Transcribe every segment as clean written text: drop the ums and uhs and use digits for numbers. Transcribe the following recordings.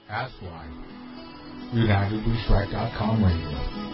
That's why. UnitedWeStrike.com radio.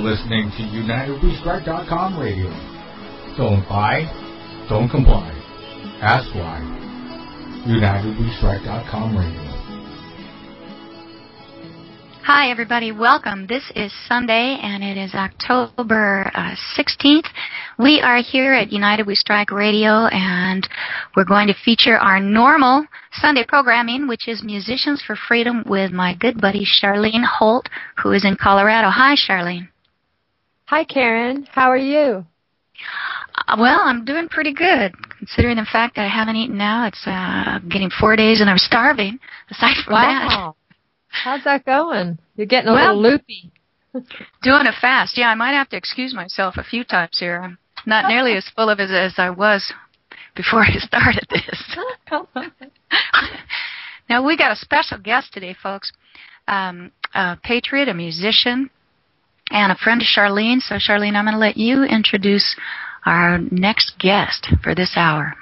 listening to UnitedWeStrike.com radio. Don't buy, don't comply. Ask why. UnitedWeStrike.com radio. Hi, everybody. Welcome. This is Sunday, and it is October 16th. We are here at United We Strike Radio, and we're going to feature our normal Sunday programming, which is Musicians for Freedom with my good buddy Sharlene Holt, who is in Colorado. Hi, Sharlene. Hi, Karen. How are you? Well, I'm doing pretty good, considering the fact that I haven't eaten now. It's getting 4 days, and I'm starving, aside from that. How's that going? You're getting a little loopy. Doing a fast. Yeah, I might have to excuse myself a few times here. I'm not nearly as full of it as I was before I started this. Now, we got a special guest today, folks. A patriot, a musician, and a friend of Sharlene. So, Sharlene, I'm going to let you introduce our next guest for this hour.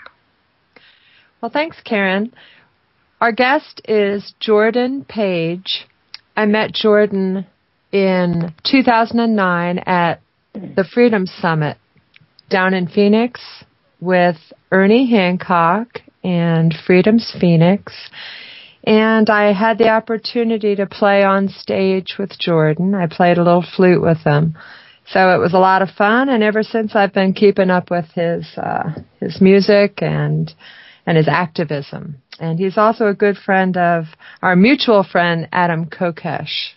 Well, thanks, Karen. Our guest is Jordan Page. I met Jordan in 2009 at the Freedom Summit down in Phoenix with Ernie Hancock and Freedom's Phoenix. And I had the opportunity to play on stage with Jordan. I played a little flute with him. So it was a lot of fun, and ever since I've been keeping up with his music and his activism. And he's also a good friend of our mutual friend, Adam Kokesh.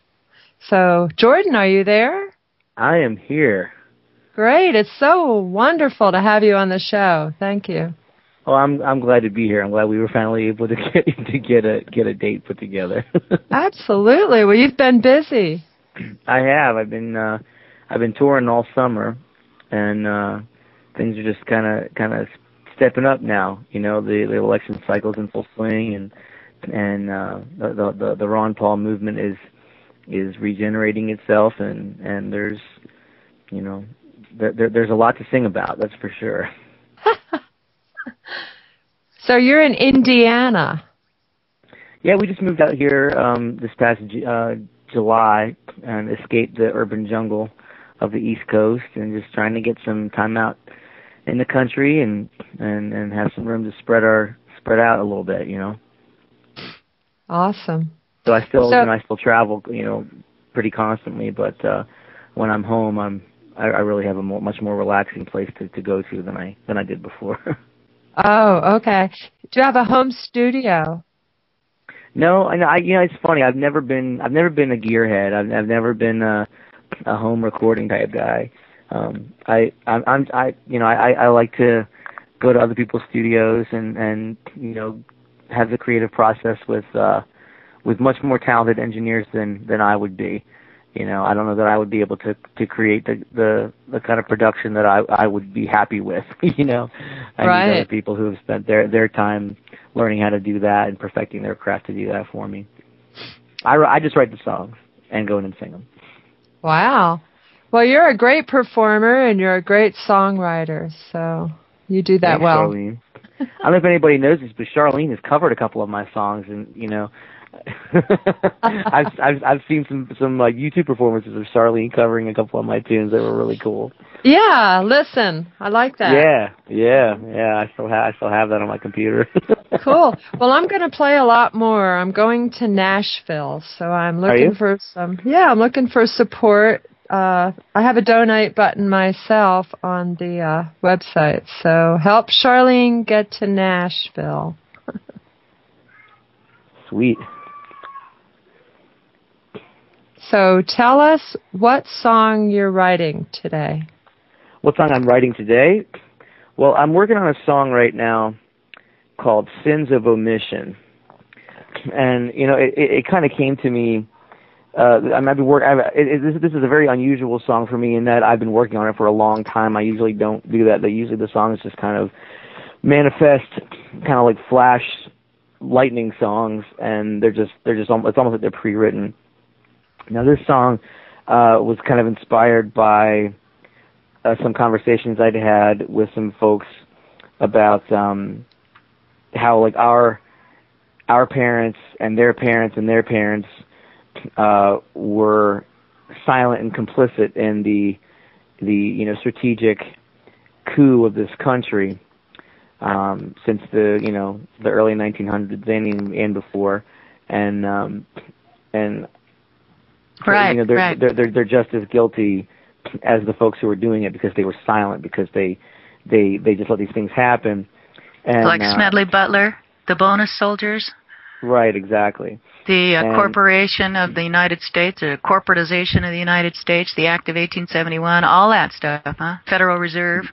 So, Jordan, are you there? I am here. Great. It's so wonderful to have you on the show. Thank you. Oh, I'm glad to be here. I'm glad we were finally able to get a date put together. Absolutely. Well, you've been busy. I have. I've been touring all summer, and things are just kind of stepping up now. You know, the election cycle's in full swing, and the Ron Paul movement is regenerating itself, and there's there's a lot to sing about. That's for sure. So you're in Indiana. Yeah, we just moved out here this past July and escaped the urban jungle of the East Coast, and just trying to get some time out in the country and have some room to spread out a little bit, you know. Awesome. So I still travel, you know, pretty constantly, but when I'm home, I really have a much more relaxing place to go to than I did before. Oh, okay. Do you have a home studio? No, it's funny. I've never been a gearhead. I've never been a home recording type guy. I like to go to other people's studios and you know, have the creative process with much more talented engineers than I would be. You know, I don't know that I would be able to create the kind of production that I would be happy with. You know, I need other people who have spent their time learning how to do that and perfecting their craft to do that for me. I just write the songs and go in and sing them. Wow. Well, you're a great performer and you're a great songwriter, so you do that. Thanks, well. Sharlene. I don't know if anybody knows this, but Sharlene has covered a couple of my songs, and you know, I've seen some like YouTube performances of Sharlene covering a couple of my tunes that were really cool. Yeah, listen, I like that. Yeah. I still have that on my computer. Cool. Well, I'm going to play a lot more. I'm going to Nashville, so I'm looking for some. Yeah, I'm looking for support. I have a donate button myself on the website, so help Sharlene get to Nashville. Sweet. So tell us what song you're writing today. What song I'm writing today? Well, I'm working on a song right now called Sins of Omission. And, you know, it kind of came to me. This is a very unusual song for me in that I've been working on it for a long time. I usually don't do that. Usually the songs just kind of manifest, kind of like flash lightning songs, and it's almost like they're pre-written. Now this song was kind of inspired by some conversations I'd had with some folks about how like our parents and their parents and their parents were silent and complicit in the strategic coup of this country since the early 1900s and before, and right, they're just as guilty as the folks who were doing it because they were silent, because they just let these things happen. And, like Smedley Butler, the bonus soldiers. Right, exactly. The corporation of the United States, or corporatization of the United States, the Act of 1871, all that stuff, huh? Federal Reserve.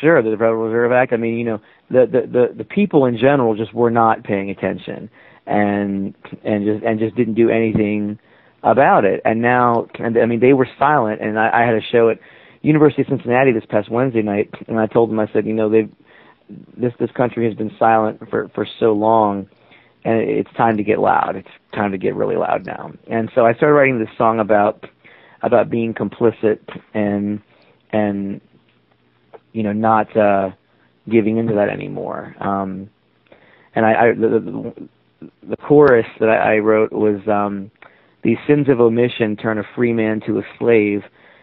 Sure, the Federal Reserve Act. I mean, the people in general just were not paying attention, and just didn't do anything about it. And now, they were silent. And I had a show at University of Cincinnati this past Wednesday night, and I told them, I said, this country has been silent for so long, and it's time to get loud. It's time to get really loud now. And so I started writing this song about being complicit and not giving into that anymore. And the chorus that I wrote was, these sins of omission turn a free man to a slave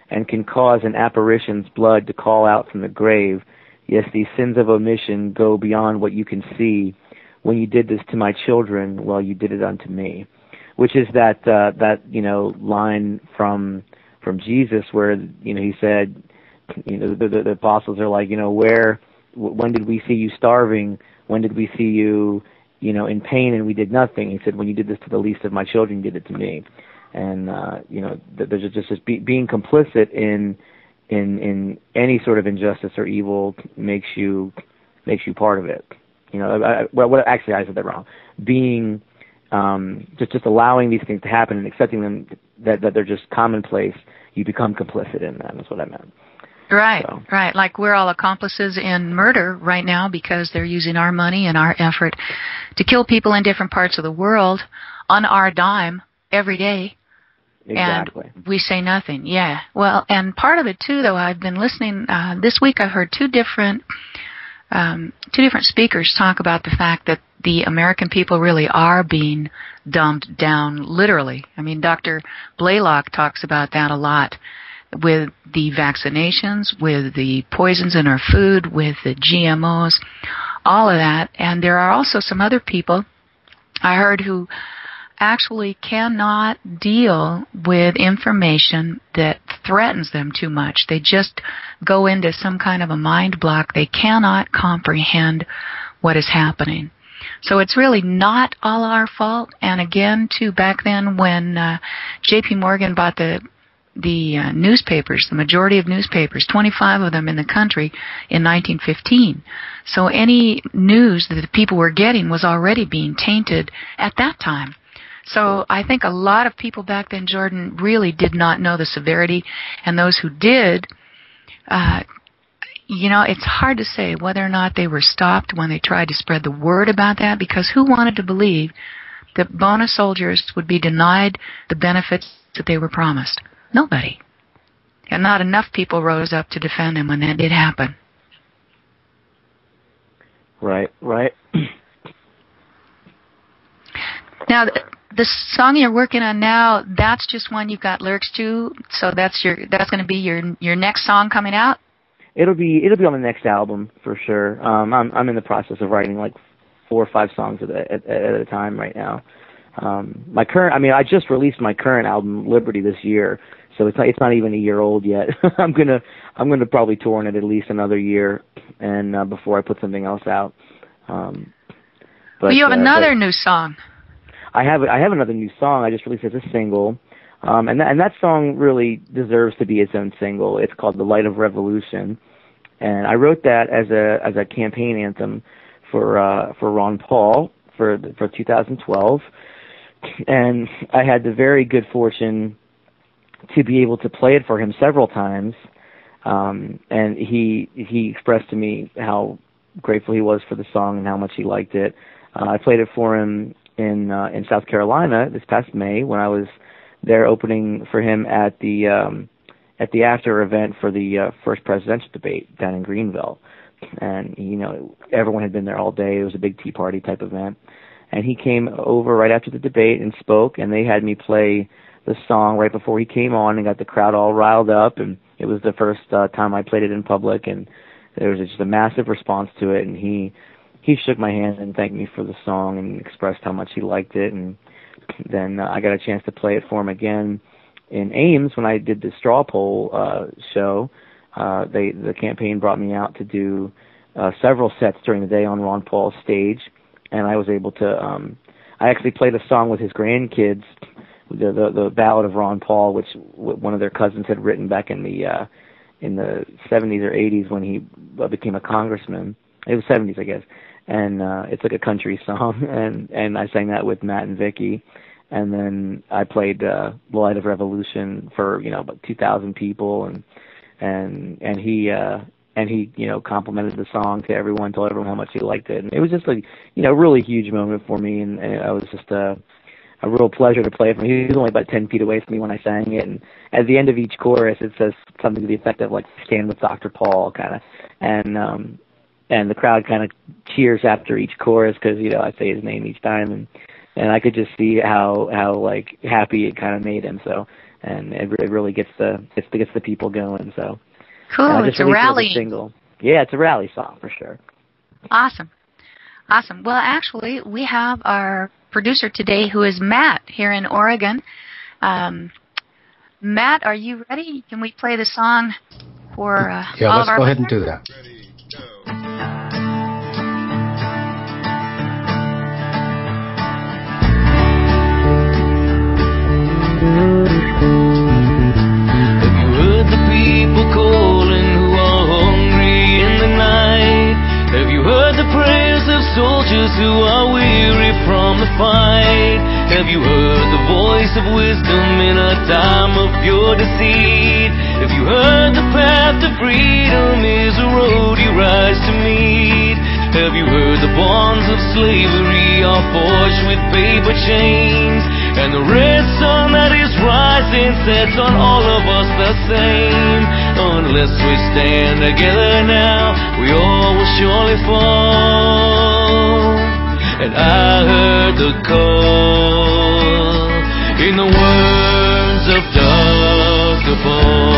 and can cause an apparition's blood to call out from the grave. Yes, these sins of omission go beyond what you can see. When you did this to my children, well, you did it unto me. Which is that line from Jesus where, he said, the apostles are like, when did we see you starving? When did we see you, in pain and we did nothing? He said, when you did this to the least of my children, you did it to me. And, there's just being complicit in any sort of injustice or evil makes you part of it. Actually, I said that wrong. Being, just allowing these things to happen and accepting them, that they're just commonplace, you become complicit in them, is what I meant. Right, so. Right. Like we're all accomplices in murder right now because they're using our money and our effort to kill people in different parts of the world on our dime every day. Exactly. And we say nothing. Yeah. Well, and part of it too, though, I've been listening this week. I heard two different speakers talk about the fact that the American people really are being dumbed down, literally. I mean, Dr. Blaylock talks about that a lot, with the vaccinations, with the poisons in our food, with the GMOs, all of that. And there are also some other people I heard who actually cannot deal with information that threatens them too much. They just go into some kind of a mind block. They cannot comprehend what is happening. So it's really not all our fault. And again, too, back then when J.P. Morgan bought the newspapers, the majority of newspapers, 25 of them in the country in 1915. So any news that the people were getting was already being tainted at that time. So I think a lot of people back then, Jordan, really did not know the severity, and those who did, it's hard to say whether or not they were stopped when they tried to spread the word about that, because who wanted to believe that bonus soldiers would be denied the benefits that they were promised? Nobody. And not enough people rose up to defend him when that did happen. Right. Now, the song you're working on now, that's just one you've got lyrics to, so that's going to be your next song coming out? It'll be on the next album for sure. I'm in the process of writing like 4 or 5 songs at a time right now. I just released my current album, Liberty, this year, so it's not even a year old yet. I'm gonna probably tour on it at least another year, and before I put something else out. But you have another new song. I have another new song I just released as a single, and that song really deserves to be its own single. It's called "The Light of Revolution," and I wrote that as a campaign anthem for Ron Paul for 2012. And I had the very good fortune to be able to play it for him several times, and he expressed to me how grateful he was for the song and how much he liked it. I played it for him in South Carolina this past May when I was there opening for him at the after event for the first presidential debate down in Greenville, and everyone had been there all day. It was a big tea party type event. And he came over right after the debate and spoke, and they had me play song right before he came on and got the crowd all riled up, and it was the first time I played it in public, and there was just a massive response to it, and he shook my hand and thanked me for the song and expressed how much he liked it. And then I got a chance to play it for him again in Ames when I did the straw poll show. The campaign brought me out to do several sets during the day on Ron Paul's stage, and I was able to I actually played a song with his grandkids, the Ballad of Ron Paul, which one of their cousins had written back in the 70s or 80s when he became a congressman. It was 70s, I guess. And it's like a country song, and I sang that with Matt and Vicky. And then I played The Light of Revolution for about 2,000 people, and he complimented the song to everyone, told everyone how much he liked it, and it was just a really huge moment for me, and it was just a real pleasure to play it for him. He was only about 10 feet away from me when I sang it, and at the end of each chorus it says something to the effect of like "Stand with Dr. Paul" kind of, and the crowd kind of cheers after each chorus because I say his name each time, and I could just see how like happy it kind of made him. So, and it really gets the people going. So cool. It's a rally single. Yeah, it's a rally song for sure. Awesome. Well, actually, we have our producer today, who is Matt here in Oregon. Matt, are you ready? Can we play the song for all of our Yeah, let's go ahead and do that. Have you heard the people calling who are hungry in the night? Have you heard the prayers of soldiers who are weary from the fight? Have you heard the voice of wisdom in a time of pure deceit? Have you heard the path to freedom is a road you rise to meet? Have you heard the bonds of slavery are forged with paper chains? And the red sun that is rising sets on all of us the same. Unless we stand together now, we all will surely fall. And I heard the call in the words of Dr. Paul.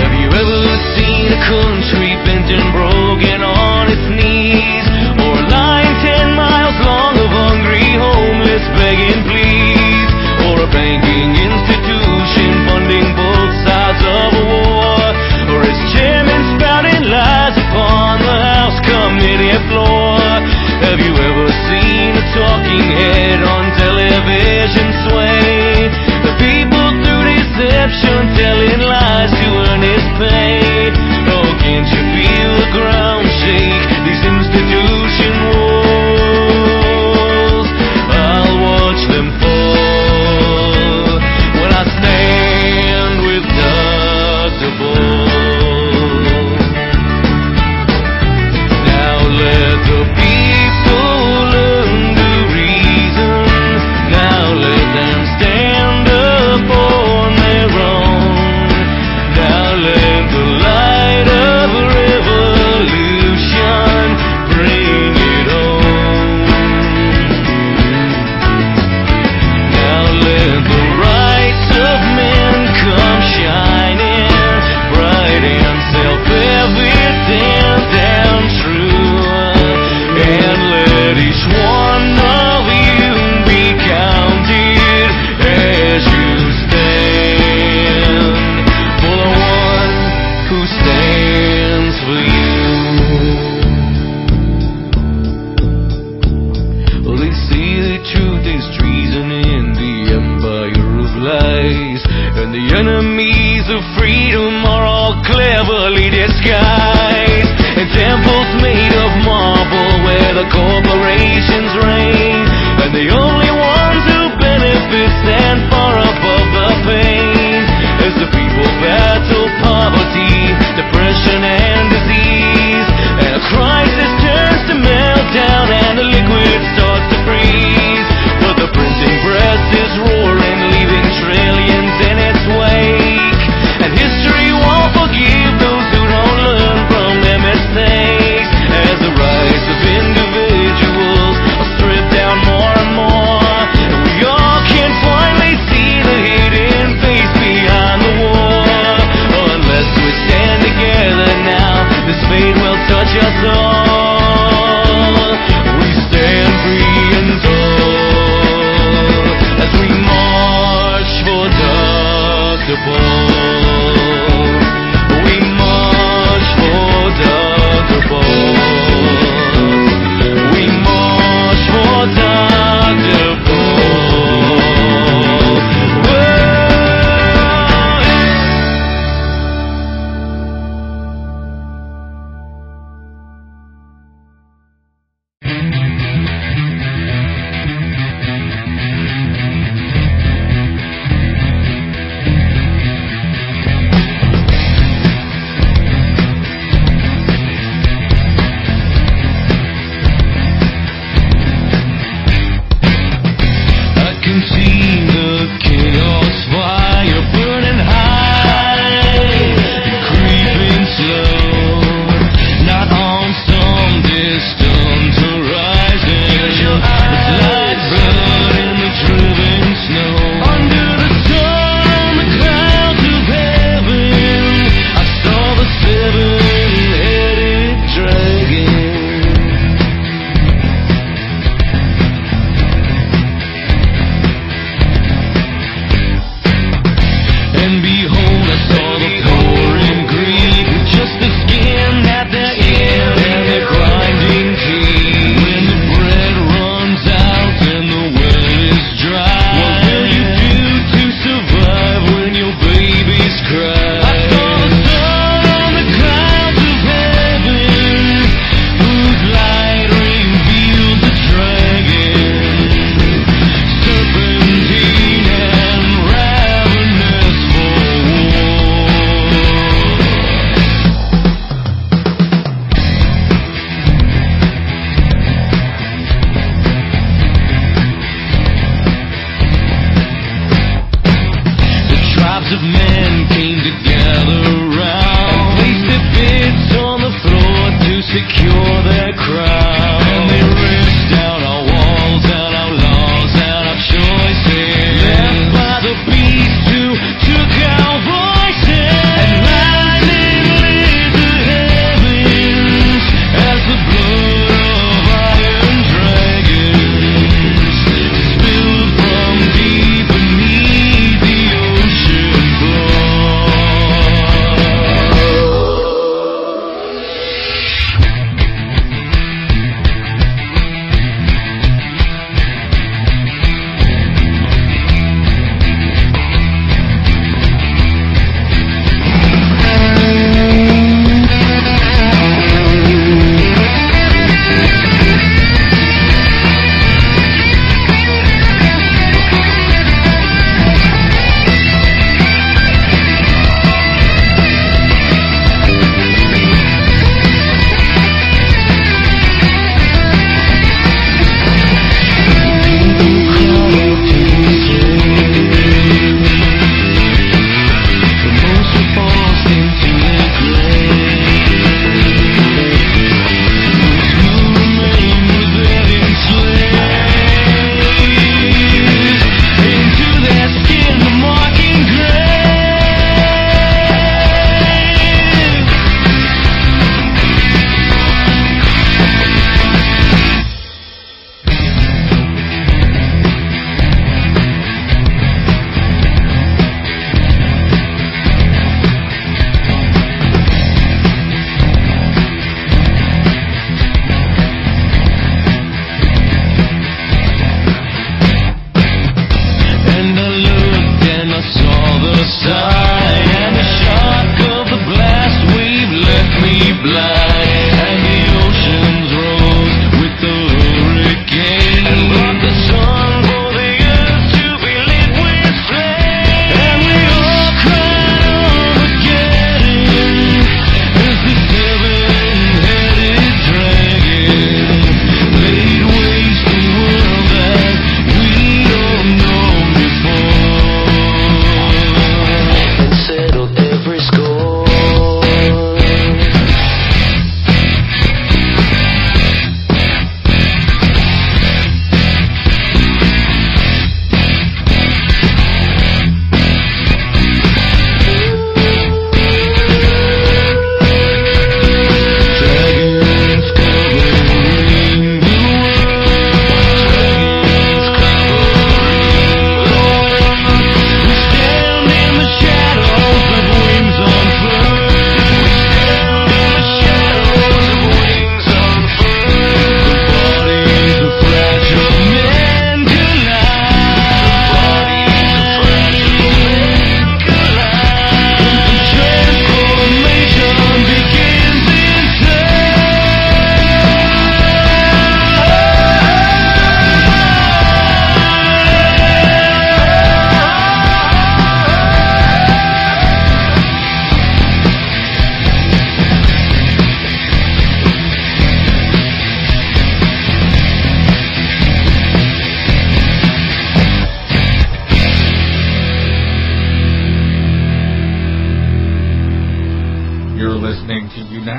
Have you ever seen a country bent and broken on its knees? Or a line 10 miles long of hungry homeless begging please? Or a banking institution funding both sides of a war? Or its chairman spouting lies upon the House committee floor? Have you ever seen a talking head on television sway the people through deception, telling lies to earn his pay? Oh, can't you feel the ground shake? These institution walls, I'll watch them fall when I stand with Dr. Paul. Now let the people learn to reason. Now let them stand up on their own. Now let the light of revolution bring it home. Now let the rights of men come shining bright and self-evident and true. And let each one of you be counted as you stand for the one who stands for you. Well, they say the truth is treason in the empire of lies, and the enemies of freedom are all cleverly disguised. And temples made of marble where the corporations reign, and the only ones who benefit stand far above the pain. As the people battle poverty, depression and disease, and a crisis turns to meltdown and the liquid starts to freeze. But the printing press is roaring, leaving trillions in its wake, and history won't forgive those who don't learn from their mistakes. As the rise of individuals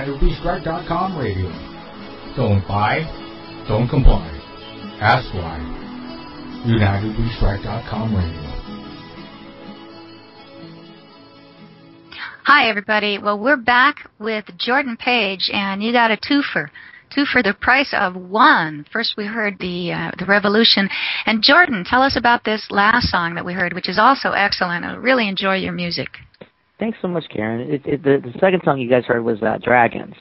UnitedWeStrike.com radio. Don't buy, don't comply. Ask why. UnitedWeStrike.com radio. Hi, everybody. Well, we're back with Jordan Page, and you got a twofer. Two for the price of one. First, we heard the Revolution. And Jordan, tell us about this last song that we heard, which is also excellent. I really enjoy your music. Thanks so much, Karen. The second song you guys heard was Dragons.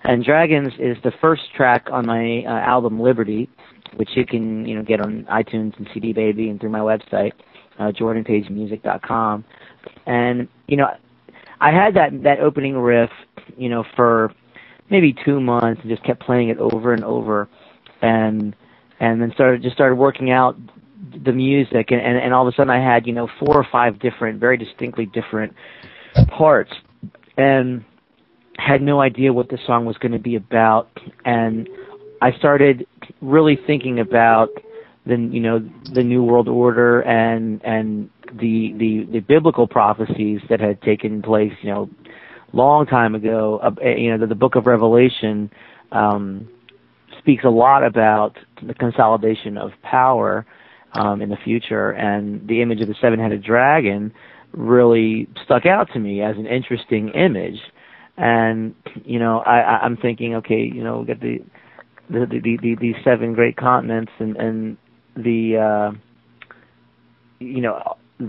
And Dragons is the first track on my album Liberty, which you can get on iTunes and CD Baby and through my website, JordanPageMusic.com. And I had that opening riff, for maybe 2 months, and just kept playing it over and over, and then started working out the music, and all of a sudden I had 4 or 5 different, very distinctly different parts, and had no idea what the song was going to be about, and I started really thinking about the New World Order and the biblical prophecies that had taken place, long time ago. The Book of Revelation speaks a lot about the consolidation of power in the future, and the image of the seven-headed dragon really stuck out to me as an interesting image. And I'm thinking, okay, we got the 7 great continents, and the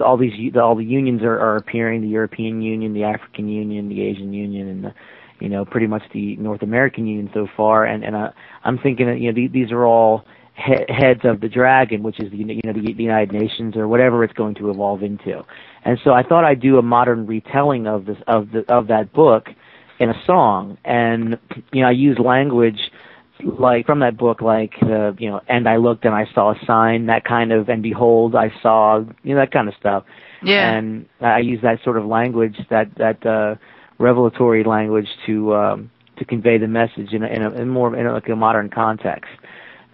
all the unions are appearing: the European Union, the African Union, the Asian Union, and the pretty much the North American Union so far. And I'm thinking that these are all heads of the dragon, which is the United Nations or whatever it's going to evolve into. And so I thought I'd do a modern retelling of that book in a song, and I use language like from that book, like and I looked and I saw a sign, that kind of, and behold I saw, that kind of stuff. Yeah. And I use that sort of language, that revelatory language to convey the message in a modern context.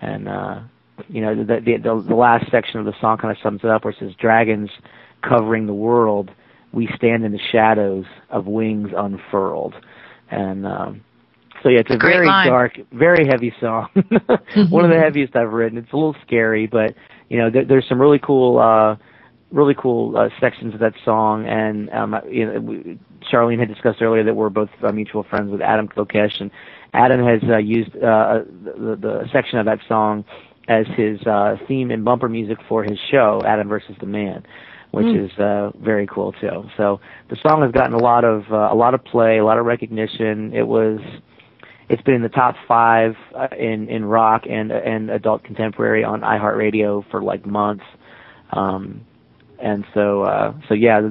And the last section of the song kind of sums it up, where it says, "Dragons covering the world, we stand in the shadows of wings unfurled." And so yeah, it's a very dark, very heavy song. One of the heaviest I've written. It's a little scary, but there's some really cool sections of that song. And Sharlene had discussed earlier that we're both mutual friends with Adam Kokesh, and Adam has used the section of that song as his theme and bumper music for his show, Adam versus the Man, which is very cool too. So the song has gotten a lot of play, a lot of recognition. It's been in the top 5 in rock and adult contemporary on iHeart-Radio for like months, and so yeah,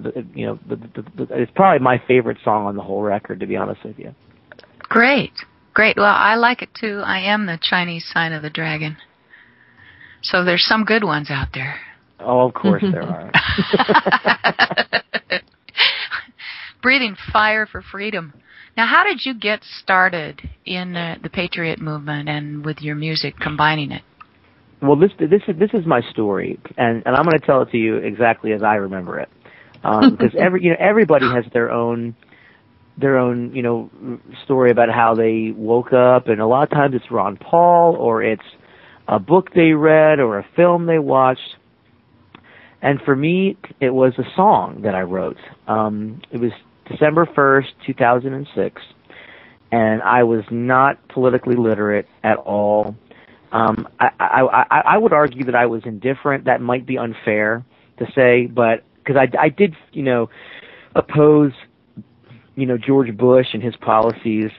it's probably my favorite song on the whole record, to be honest with you. Great. Well, I like it too. I am the Chinese sign of the dragon, so there's some good ones out there. Oh, of course there are. Breathing fire for freedom. Now, how did you get started in the Patriot movement and with your music, combining it? Well, this is my story, and I'm going to tell it to you exactly as I remember it, because everybody has their own story about how they woke up, and a lot of times it's Ron Paul, or it's a book they read, or a film they watched. And for me, it was a song that I wrote. It was December 1st, 2006, and I was not politically literate at all. I would argue that I was indifferent. That might be unfair to say, but because I did, oppose, George Bush and his policies,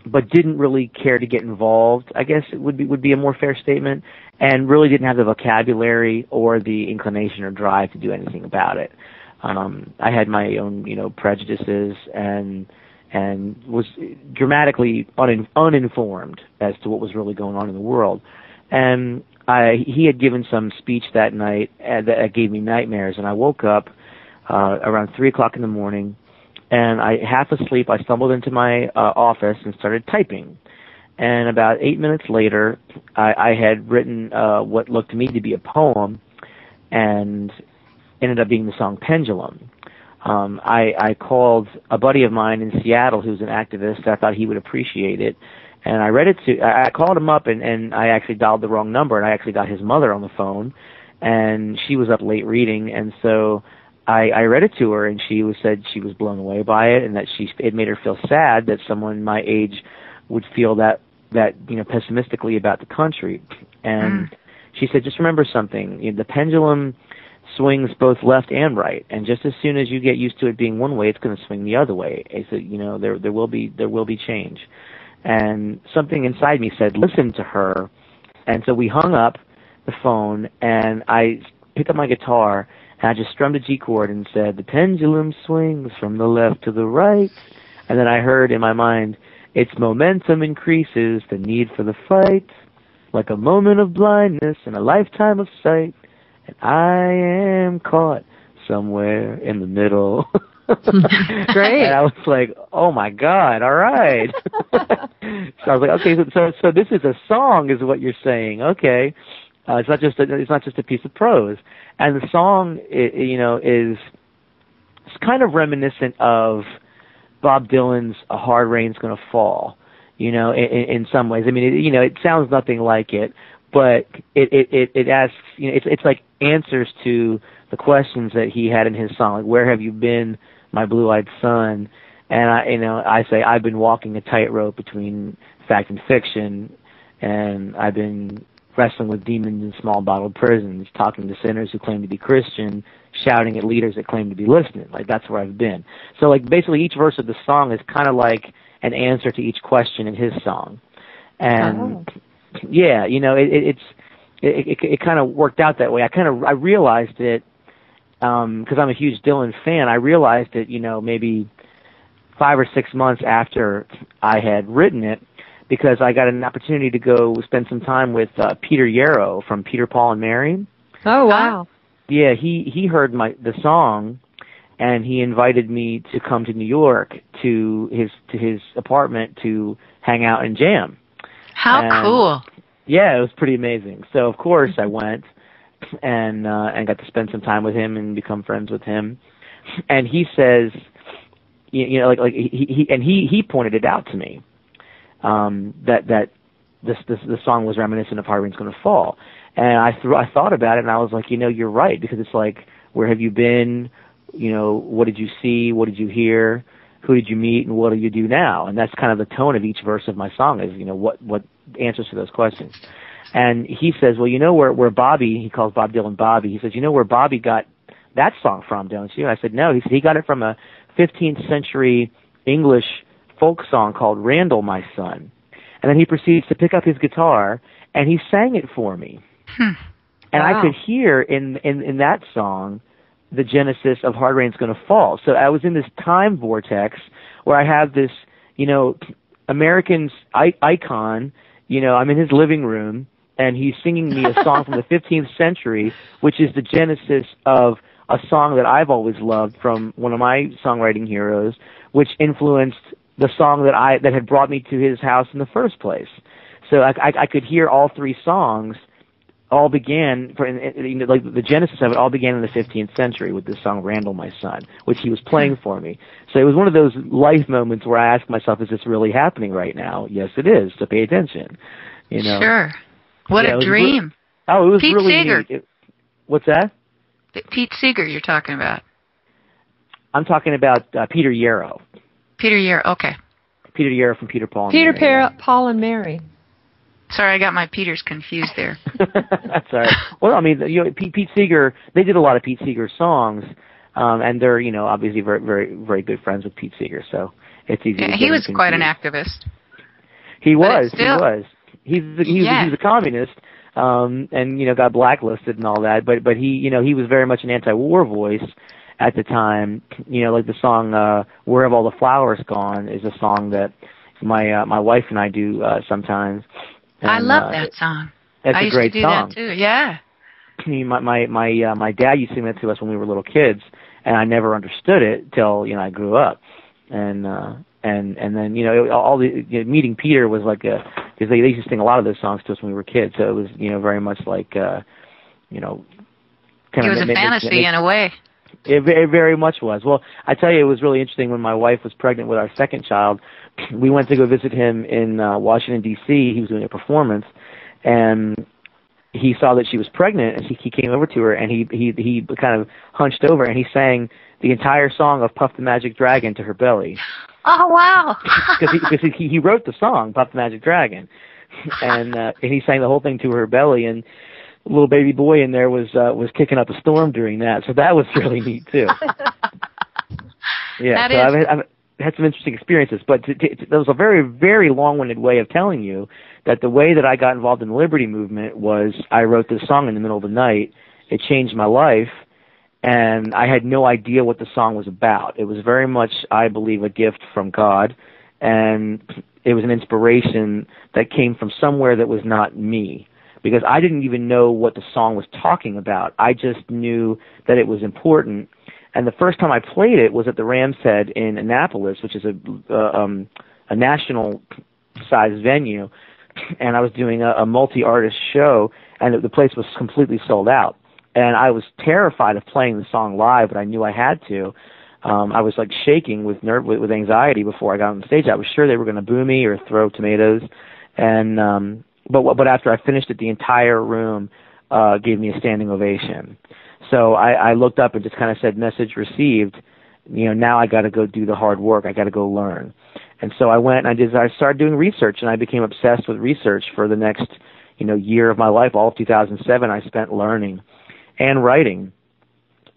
but didn't really care to get involved, I guess it would be a more fair statement, and really didn't have the vocabulary or the inclination or drive to do anything about it. I had my own, prejudices and was dramatically uninformed as to what was really going on in the world. And he had given some speech that night that gave me nightmares, and I woke up around 3 o'clock in the morning, and half asleep, I stumbled into my office and started typing. And about 8 minutes later, I had written what looked to me to be a poem, and ended up being the song Pendulum. I called a buddy of mine in Seattle who's an activist. I thought he would appreciate it. And I called him up, and I actually dialed the wrong number, and I actually got his mother on the phone, and she was up late reading, and so I read it to her, and she said she was blown away by it, and that it made her feel sad that someone my age would feel that pessimistically about the country. And she said, just remember something, the pendulum swings both left and right, and just as soon as you get used to it being one way, it's going to swing the other way. I said, there will be change. And something inside me said, listen to her. And so we hung up the phone, and I picked up my guitar, and I just strummed a G chord and said, the pendulum swings from the left to the right. And then I heard in my mind, its momentum increases the need for the fight, like a moment of blindness and a lifetime of sight. And I am caught somewhere in the middle. Great. And I was like, oh my God, all right. So I was like, okay, so this is a song is what you're saying. Okay. It's not just a piece of prose. And the song, is kind of reminiscent of Bob Dylan's A Hard Rain's Gonna Fall, in some ways. I mean, it sounds nothing like it, but it asks, it's like answers to the questions that he had in his song, like, where have you been, my blue-eyed son? And I say, I've been walking a tightrope between fact and fiction, and I've been wrestling with demons in small bottled prisons, talking to sinners who claim to be Christian, shouting at leaders that claim to be listening. Like, that's where I've been. So, like, basically each verse of the song is kind of like an answer to each question in his song. And, yeah, it kind of worked out that way. I realized it, because I'm a huge Dylan fan, I realized it, maybe 5 or 6 months after I had written it, because I got an opportunity to go spend some time with Peter Yarrow from Peter, Paul, and Mary. Oh, wow. Yeah, he heard the song, and he invited me to come to New York to his apartment to hang out and jam. How cool. Yeah, it was pretty amazing. So, of course, I went and got to spend some time with him and become friends with him. And he says, he pointed it out to me, that the song was reminiscent of Hard Rain's Gonna Fall. And I thought about it, and I was like, you're right, because it's like, where have you been? What did you see? What did you hear? Who did you meet? And what do you do now? And that's kind of the tone of each verse of my song is, what answers to those questions. And he says, well, where Bobby, he calls Bob Dylan Bobby, he says, where Bobby got that song from, don't you? I said, no. He said he got it from a 15th century English folk song called Randall, My Son. And then he proceeds to pick up his guitar, and he sang it for me. And wow. I could hear in that song the genesis of Hard Rain's Gonna Fall. So I was in this time vortex where I have this, American's icon, I'm in his living room, and he's singing me a song from the 15th century, which is the genesis of a song that I've always loved from one of my songwriting heroes, which influenced the song that had brought me to his house in the first place. So I could hear all three songs all began, like the genesis of it all began in the 15th century with this song Randall, My Son, which he was playing for me. So it was one of those life moments where I asked myself, is this really happening right now? Yes, it is, so pay attention. Sure. What a dream. It was Pete really Seeger. neat. What's that? Pete Seeger you're talking about. I'm talking about Peter Yarrow. Peter Yarrow, okay. Peter Yarrow from Peter, Paul, and Peter, Mary. Paul, and Mary. Sorry, I got my Peters confused there. That's all right. Well, I mean, Pete Seeger, they did a lot of Pete Seeger songs, and they're, obviously very, very, very good friends with Pete Seeger, so it's easy to get he was confused. Quite an activist. He was. He was a communist, and, got blacklisted and all that, but he, he was very much an anti-war voice at the time. Like the song, Where Have All the Flowers Gone is a song that my wife and I do sometimes. And, I love that song. It's a great song. I used to do that too. Yeah. My dad used to sing that to us when we were little kids, and I never understood it till I grew up, and then all the meeting Peter was like because they used to sing a lot of those songs to us when we were kids, so it was very much like kind of. It was a fantasy in a way. It very much was. Well, I tell you, it was really interesting when my wife was pregnant with our second child. We went to go visit him in Washington, D.C. He was doing a performance, and he saw that she was pregnant, and he came over to her, and he kind of hunched over, and he sang the entire song of Puff the Magic Dragon to her belly. Oh, wow. Because he wrote the song, Puff the Magic Dragon, and he sang the whole thing to her belly, and a little baby boy in there was kicking up a storm during that, so that was really neat, too. Yeah, I've had some interesting experiences, but that was a very, very long-winded way of telling you that the way that I got involved in the Liberty Movement was I wrote this song in the middle of the night. It changed my life, and I had no idea what the song was about. It was very much, I believe, a gift from God, and it was an inspiration that came from somewhere that was not me, because I didn't even know what the song was talking about. I just knew that it was important. And the first time I played it was at the Ram's Head in Annapolis, which is a national-sized venue, and I was doing a multi-artist show, and the place was completely sold out. And I was terrified of playing the song live, but I knew I had to. I was like shaking with anxiety before I got on the stage. I was sure they were going to boo me or throw tomatoes, and but after I finished it, the entire room gave me a standing ovation. So I looked up and just kind of said, "Message received." Now I got to go do the hard work. I got to go learn. And so I went and I started doing research, and I became obsessed with research for the next, year of my life. All of 2007 I spent learning and writing.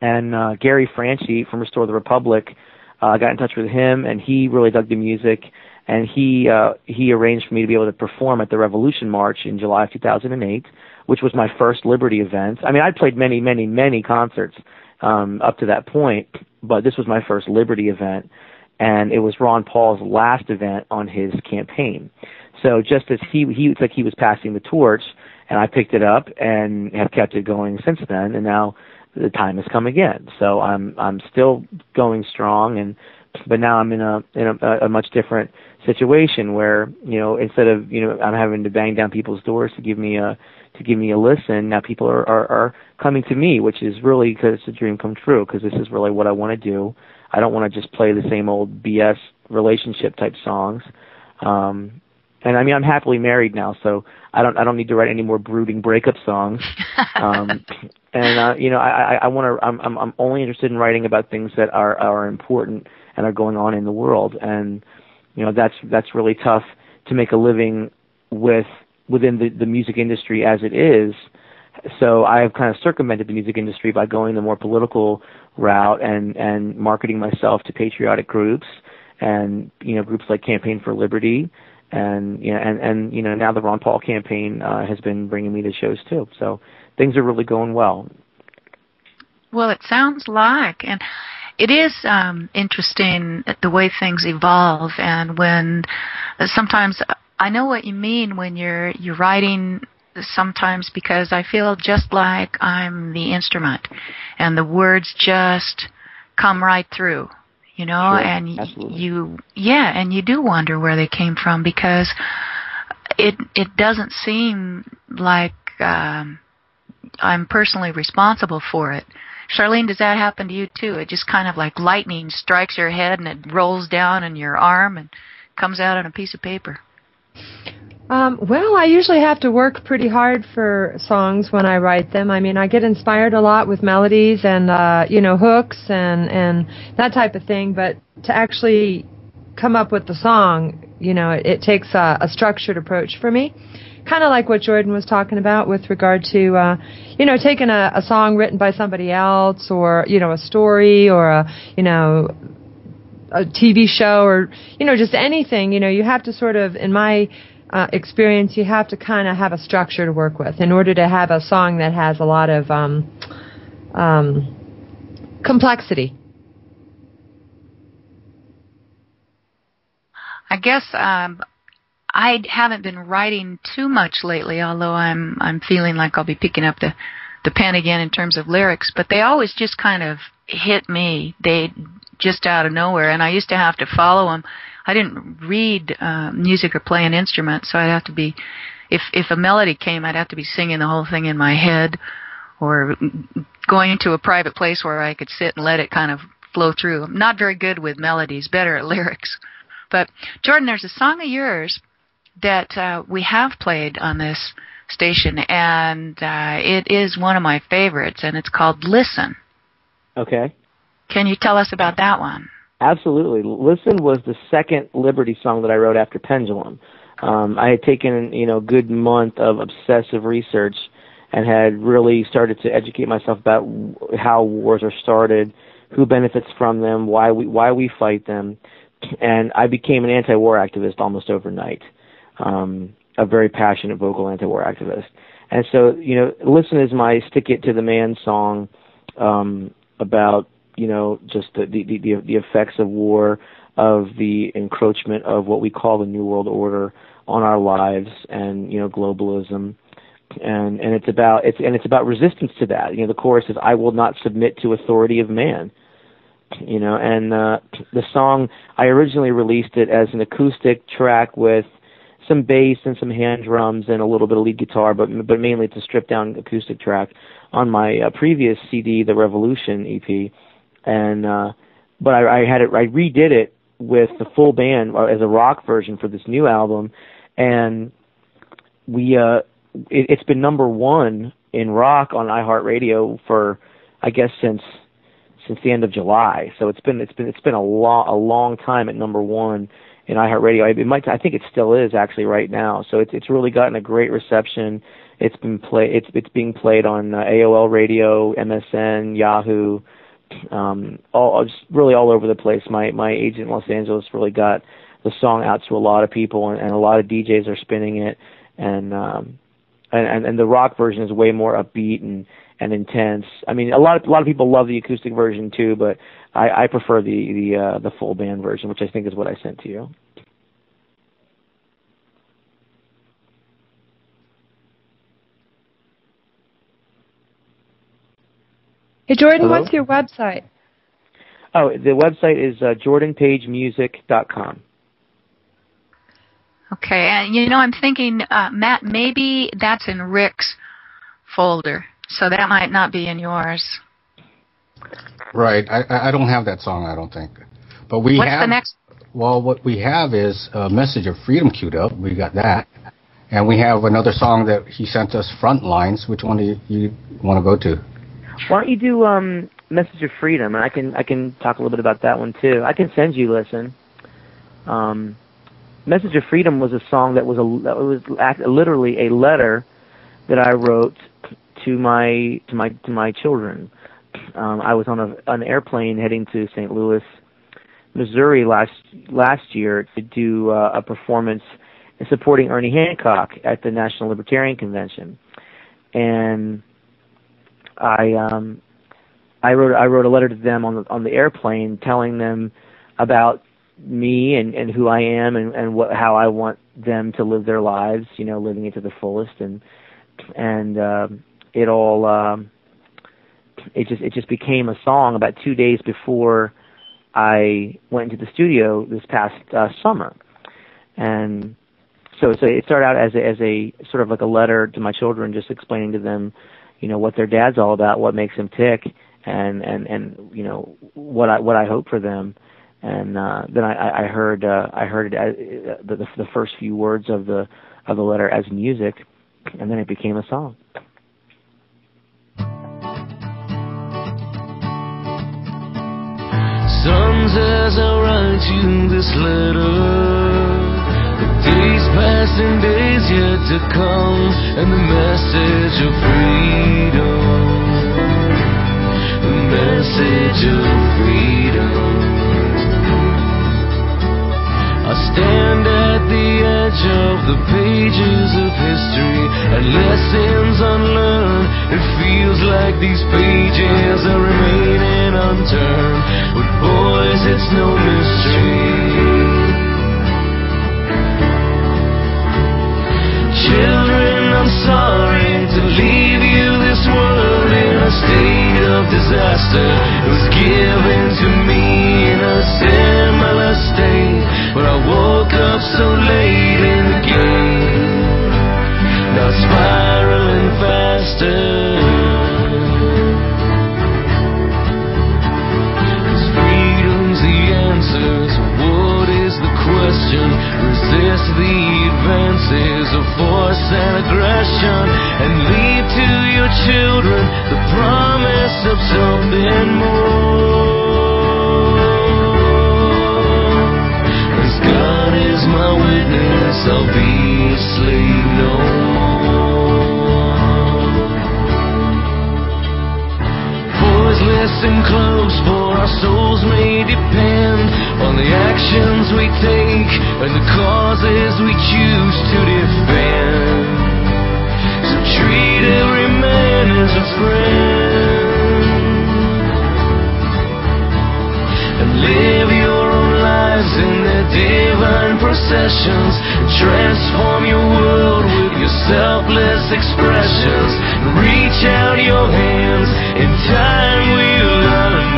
And Gary Franchi from Restore the Republic, I got in touch with him, and he really dug the music, and he arranged for me to be able to perform at the Revolution March in July of 2008, which was my first Liberty event. I mean, I'd played many, many, many concerts up to that point, but this was my first Liberty event, and it was Ron Paul's last event on his campaign. So just as it's like he was passing the torch, and I picked it up and have kept it going since then, and now the time has come again. So I'm still going strong, but now I'm in a much different situation where instead of I'm having to bang down people's doors to give me a listen, now people are coming to me, which is really because it's a dream come true, because this is really what I want to do. I don't want to just play the same old BS relationship type songs. And I mean, I'm happily married now, so I don't need to write any more brooding breakup songs. I'm only interested in writing about things that are important and are going on in the world. And that's really tough to make a living within the music industry as it is. So I have kind of circumvented the music industry by going the more political route and marketing myself to patriotic groups and groups like Campaign for Liberty. And now the Ron Paul campaign has been bringing me to shows too. So things are really going well. Well, it sounds like, and it is interesting the way things evolve. And when sometimes I know what you mean when you're writing. Sometimes because I feel just like I'm the instrument, and the words just come right through. Sure, and absolutely. And you do wonder where they came from, because it doesn't seem like I'm personally responsible for it. Charlene, does that happen to you too? It just kind of like lightning strikes your head and it rolls down in your arm and comes out on a piece of paper. Well, I usually have to work pretty hard for songs when I write them. I mean, I get inspired a lot with melodies and, hooks and that type of thing. But to actually come up with the song, it takes a structured approach for me. Kind of like what Jordan was talking about with regard to, taking a song written by somebody else, or, a story, or a TV show, or, just anything. You have to sort of, in my experience, you have to kind of have a structure to work with in order to have a song that has a lot of complexity. I guess I haven't been writing too much lately, although I'm feeling like I'll be picking up the pen again in terms of lyrics, but they always just kind of hit me. They just out of nowhere, and I used to have to follow them. I didn't read music or play an instrument, so I'd have to be, if a melody came, I'd have to be singing the whole thing in my head, or going into a private place where I could sit and let it kind of flow through. I'm not very good with melodies, better at lyrics. But, Jordan, there's a song of yours that we have played on this station, and it is one of my favorites, and it's called Listen. Okay. Can you tell us about that one? Absolutely. Listen was the second Liberty song that I wrote after Pendulum. I had taken, a good month of obsessive research and had really started to educate myself about how wars are started, who benefits from them, why we fight them, and I became an anti-war activist almost overnight, a very passionate vocal anti-war activist. And so, Listen is my stick it to the man song about, just the effects of war, of the encroachment of what we call the New World Order on our lives, and globalism, and it's about resistance to that. The chorus is, "I will not submit to authority of man." And the song, I originally released it as an acoustic track with some bass and some hand drums and a little bit of lead guitar, but mainly it's a stripped down acoustic track on my previous CD, the Revolution EP. And but I redid it with the full band as a rock version for this new album, and it's been number one in rock on iHeartRadio for, I guess, since the end of July. So it's been a long time at number one in iHeartRadio. I think it still is actually right now. So it's really gotten a great reception. It's being played on AOL Radio, MSN, Yahoo, really all over the place. My agent in Los Angeles really got the song out to a lot of people, and a lot of DJs are spinning it, and the rock version is way more upbeat and intense. I mean, a lot of people love the acoustic version too, but I prefer the full band version, which I think is what I sent to you. Hey, Jordan, Hello? What's your website? Oh, the website is jordanpagemusic.com. Okay, and I'm thinking, Matt, maybe that's in Rick's folder, so that might not be in yours. Right, I don't have that song, I don't think. But what's the next? Well, what we have is a Message of Freedom queued up. We got that. And we have another song that he sent us, Frontlines. Which one do you want to go to? Why don't you do Message of Freedom, and I can talk a little bit about that one too. I can send you Listen. Message of Freedom was a song that was literally a letter that I wrote to my children. I was on an airplane heading to St. Louis, Missouri last year to do a performance supporting Ernie Hancock at the National Libertarian Convention, and I wrote a letter to them on the airplane, telling them about me and who I am and how I want them to live their lives, living it to the fullest, and it all it just became a song about 2 days before I went into the studio this past summer, and so it started out as a sort of like a letter to my children, just explaining to them, what their dad's all about, what makes him tick, and what I hope for them. And then I heard it as, the first few words of the letter as music, and then it became a song. Sons, as I write you this letter, the days past and days yet to come, and the message of freedom, the message of freedom. I stand at the edge of the pages of history and lessons unlearned. It feels like these pages are remaining unturned, but boys, it's no mystery. Children, I'm sorry to leave you this world in a state of disaster. It was given to me in a similar state, but I woke up so late in the game, now spiraling faster. promise of something more. As God is my witness, I'll be a slave no more. Boys, listen close, for our souls may depend on the actions we take and the causes we choose to defend. So treat every man as a friend and live your own lives in their divine processions and transform your world with your selfless expressions. Reach out your hands, in time we'll understand.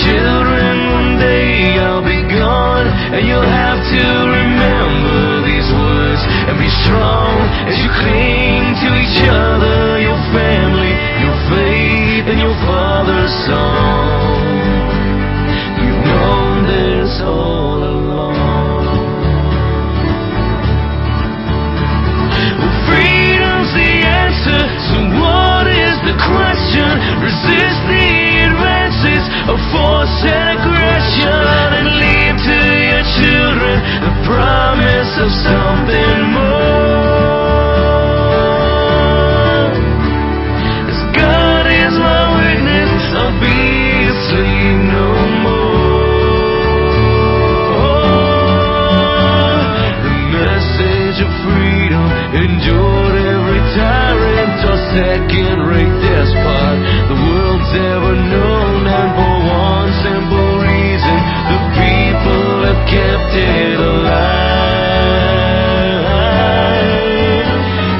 Children, one day I'll be gone, and you'll have to remember these words and be strong as you cling to each other, your family, your faith, and your Father's song. You've known this all along. Well, freedom's the answer, so what is the question? Resist the advances of force and aggression and leave to your children the promise of something more. As God is my witness, I'll be a slave no more. The message of freedom endured every tyrant or second-rate despot the world's ever known, and for one simple reason, the people have kept it alive.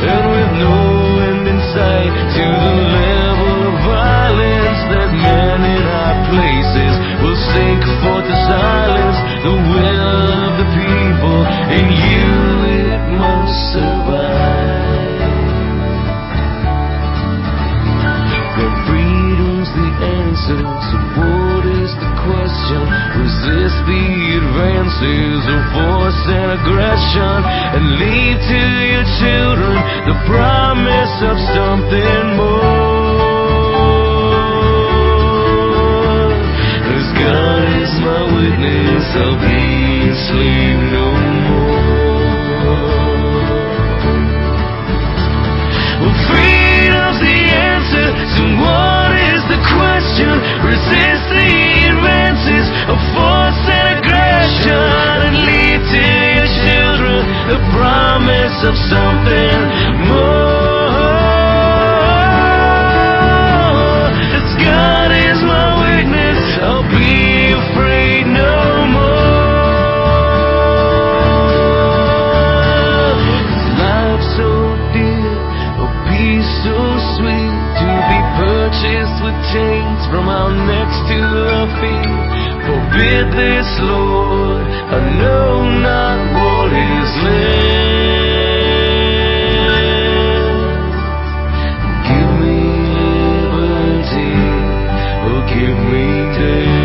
And with no end in sight to the level of violence, that man in high places will sink forth to silence the will of the people. In you it must survive. But freedom's the answer, so what is the question? Resist the advances of force and aggression and leave to your children the promise of something more. As God is my witness, I'll be a slave no more. Well, freedom's the answer, so what is the question? Resist the advances of force and aggression and lead to your children the promise of something more. As God is my witness, I'll be afraid no more. Life so dear, a peace so sweet, to be purchased with chains from our necks to our feet. Forbid this, Lord, I know not what is left. Give me liberty, or give me death.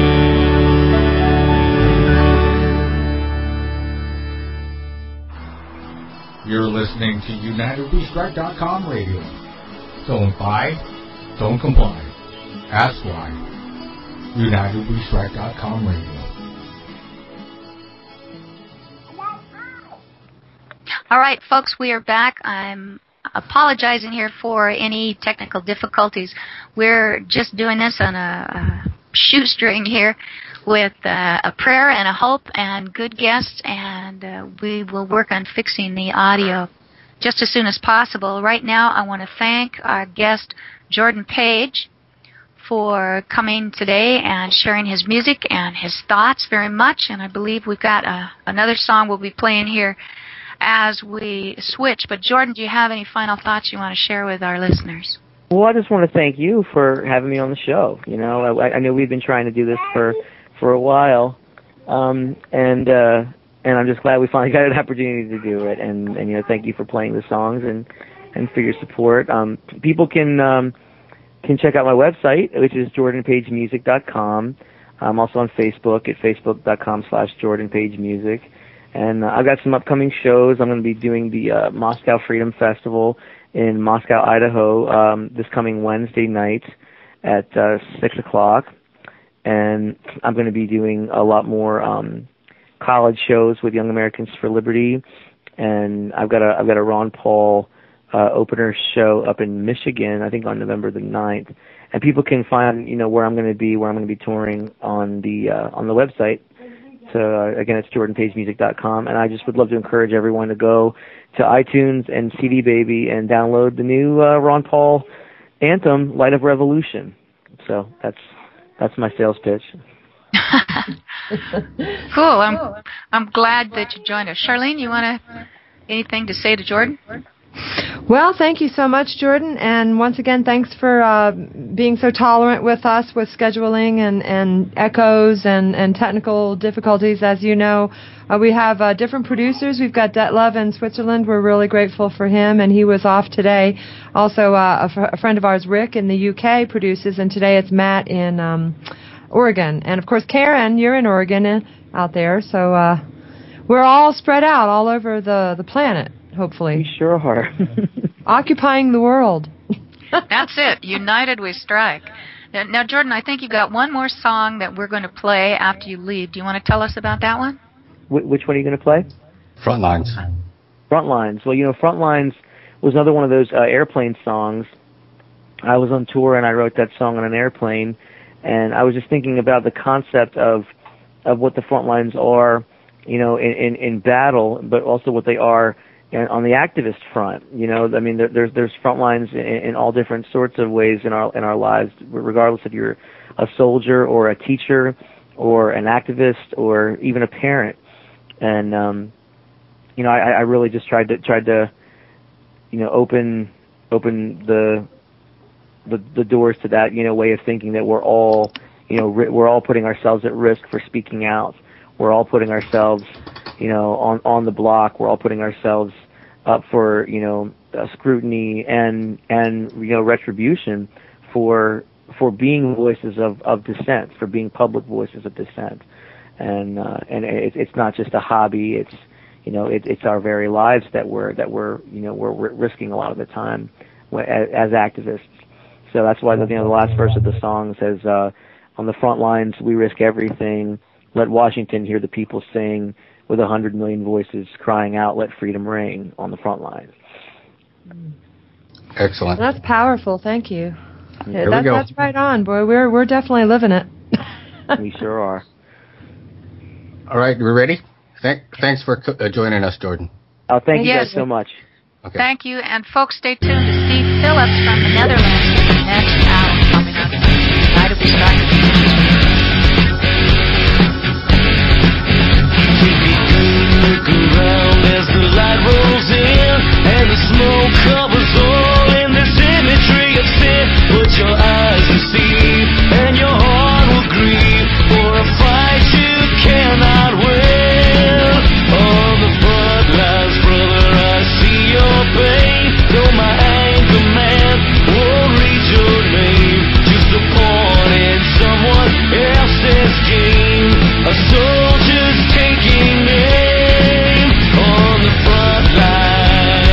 You're listening to UnitedWeStrike.com radio. Don't buy, don't comply. Ask why. UnitedWeStrike.com radio. All right, folks, we are back. I'm apologizing here for any technical difficulties. We're just doing this on a shoestring here with a prayer and a hope and good guests, and we will work on fixing the audio just as soon as possible. Right now, I want to thank our guest, Jordan Page, for coming today and sharing his music and his thoughts very much. And I believe we've got another song we'll be playing here as we switch. But Jordan, do you have any final thoughts you want to share with our listeners? Well, I just want to thank you for having me on the show. You know, I know we've been trying to do this for a while, and I'm just glad we finally got an opportunity to do it. And you know, thank you for playing the songs and for your support. People can check out my website, which is jordanpagemusic.com. I'm also on Facebook at facebook.com/jordanpagemusic. And I've got some upcoming shows. I'm going to be doing the Moscow Freedom Festival in Moscow, Idaho, this coming Wednesday night at 6 o'clock. And I'm going to be doing a lot more college shows with Young Americans for Liberty. And I've got a Ron Paul opener show up in Michigan, I think on November the 9th. And people can find, where I'm going to be touring on the website. So again, it's JordanPageMusic.com, and I just would love to encourage everyone to go to iTunes and CD Baby and download the new Ron Paul anthem, "Light of Revolution." So that's my sales pitch. Cool. I'm glad that you joined us. Sharlene, you want anything to say to Jordan? Well, thank you so much, Jordan. And once again, thanks for being so tolerant with us with scheduling and echoes and technical difficulties. As you know, we have different producers. We've got Detlef in Switzerland. We're really grateful for him, and he was off today. Also, a friend of ours, Rick, in the UK, produces, and today it's Matt in Oregon. And, of course, Karen, you're in Oregon out there. So we're all spread out all over the planet. Hopefully. We sure are. Occupying the world. That's it. United we strike. Now, Jordan, I think you've got one more song that we're going to play after you leave. Do you want to tell us about that one? Which one are you going to play? Frontlines. Frontlines. Well, Frontlines was another one of those airplane songs. I was on tour and I wrote that song on an airplane, and I was just thinking about the concept of what the Frontlines are, in battle, but also what they are on the activist front. I mean, there's front lines in all different sorts of ways in our lives, regardless if you're a soldier or a teacher or an activist or even a parent. And I really just tried to open the doors to that way of thinking, that we're all putting ourselves at risk for speaking out. We're all putting ourselves on the block. We're all putting ourselves up for scrutiny and retribution for being voices of dissent, for being public voices of dissent, and it's not just a hobby. It's our very lives that we're risking a lot of the time as activists. So that's why the last verse of the song says, "On the front lines we risk everything. Let Washington hear the people sing. With 100 million voices crying out, let freedom ring on the front lines." Excellent. That's powerful. Thank you. There we go. That's right on, boy. We're definitely living it. We sure are. All right, we're ready? Thanks for joining us, Jordan. Oh, thank you guys so much. Okay. Thank you, and folks, stay tuned to Steve Phillips from the Netherlands in the next hour coming up. United we strike. Look around as the light rolls in, and the smoke covers all in this imagery of sin. Put your eyes to see, and your heart will grieve for a fight you cannot win. On the front lines, brother, I see your pain. Though my anger man won't read your name, just a pawn in someone else's game. A soldier's taking aim on the front line.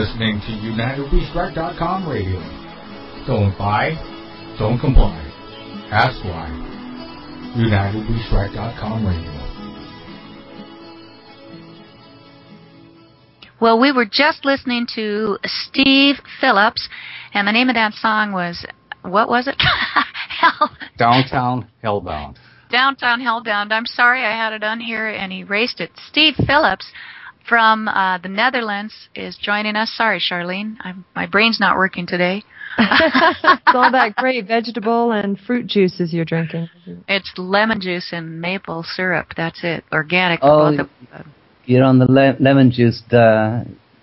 listening to UnitedWeStrike.com radio. Don't buy, don't comply. Ask why. UnitedWeStrike.com radio. Well, we were just listening to Steve Phillips, and the name of that song was, what was it? Downtown Hellbound. Downtown Hellbound. I'm sorry, I had it on here and erased it. Steve Phillips from the Netherlands is joining us. Sorry, Sharlene. My brain's not working today. It's all that great vegetable and fruit juices you're drinking. It's lemon juice and maple syrup. That's it. Organic. Oh, you're on the lemon juice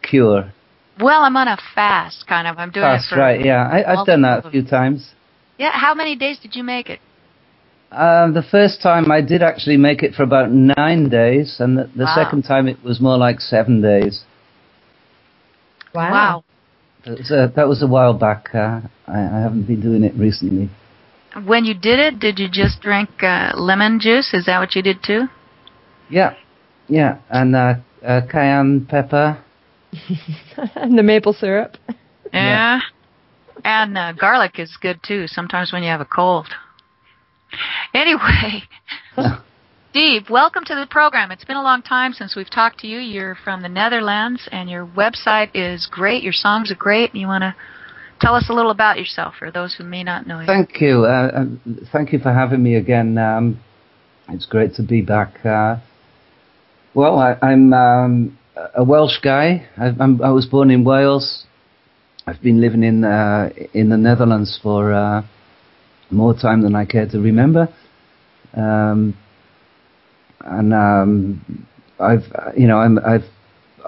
cure. Well, I'm on a fast, kind of. I'm doing it for... Right, yeah. I've done that a few times. Yeah, how many days did you make it? The first time I did actually make it for about 9 days, and the second time it was more like 7 days. Wow. That was a while back. I haven't been doing it recently. When you did it, did you just drink lemon juice? Is that what you did too? Yeah, and cayenne pepper. And the maple syrup. Yeah. And garlic is good too, sometimes when you have a cold. Anyway, Steve, welcome to the program. It's been a long time since we've talked to you. You're from the Netherlands, and your website is great. Your songs are great. You want to tell us a little about yourself for those who may not know you. Thank you. Thank you for having me again. It's great to be back. Well, I'm a Welsh guy. I was born in Wales. I've been living in the Netherlands for more time than I care to remember. I've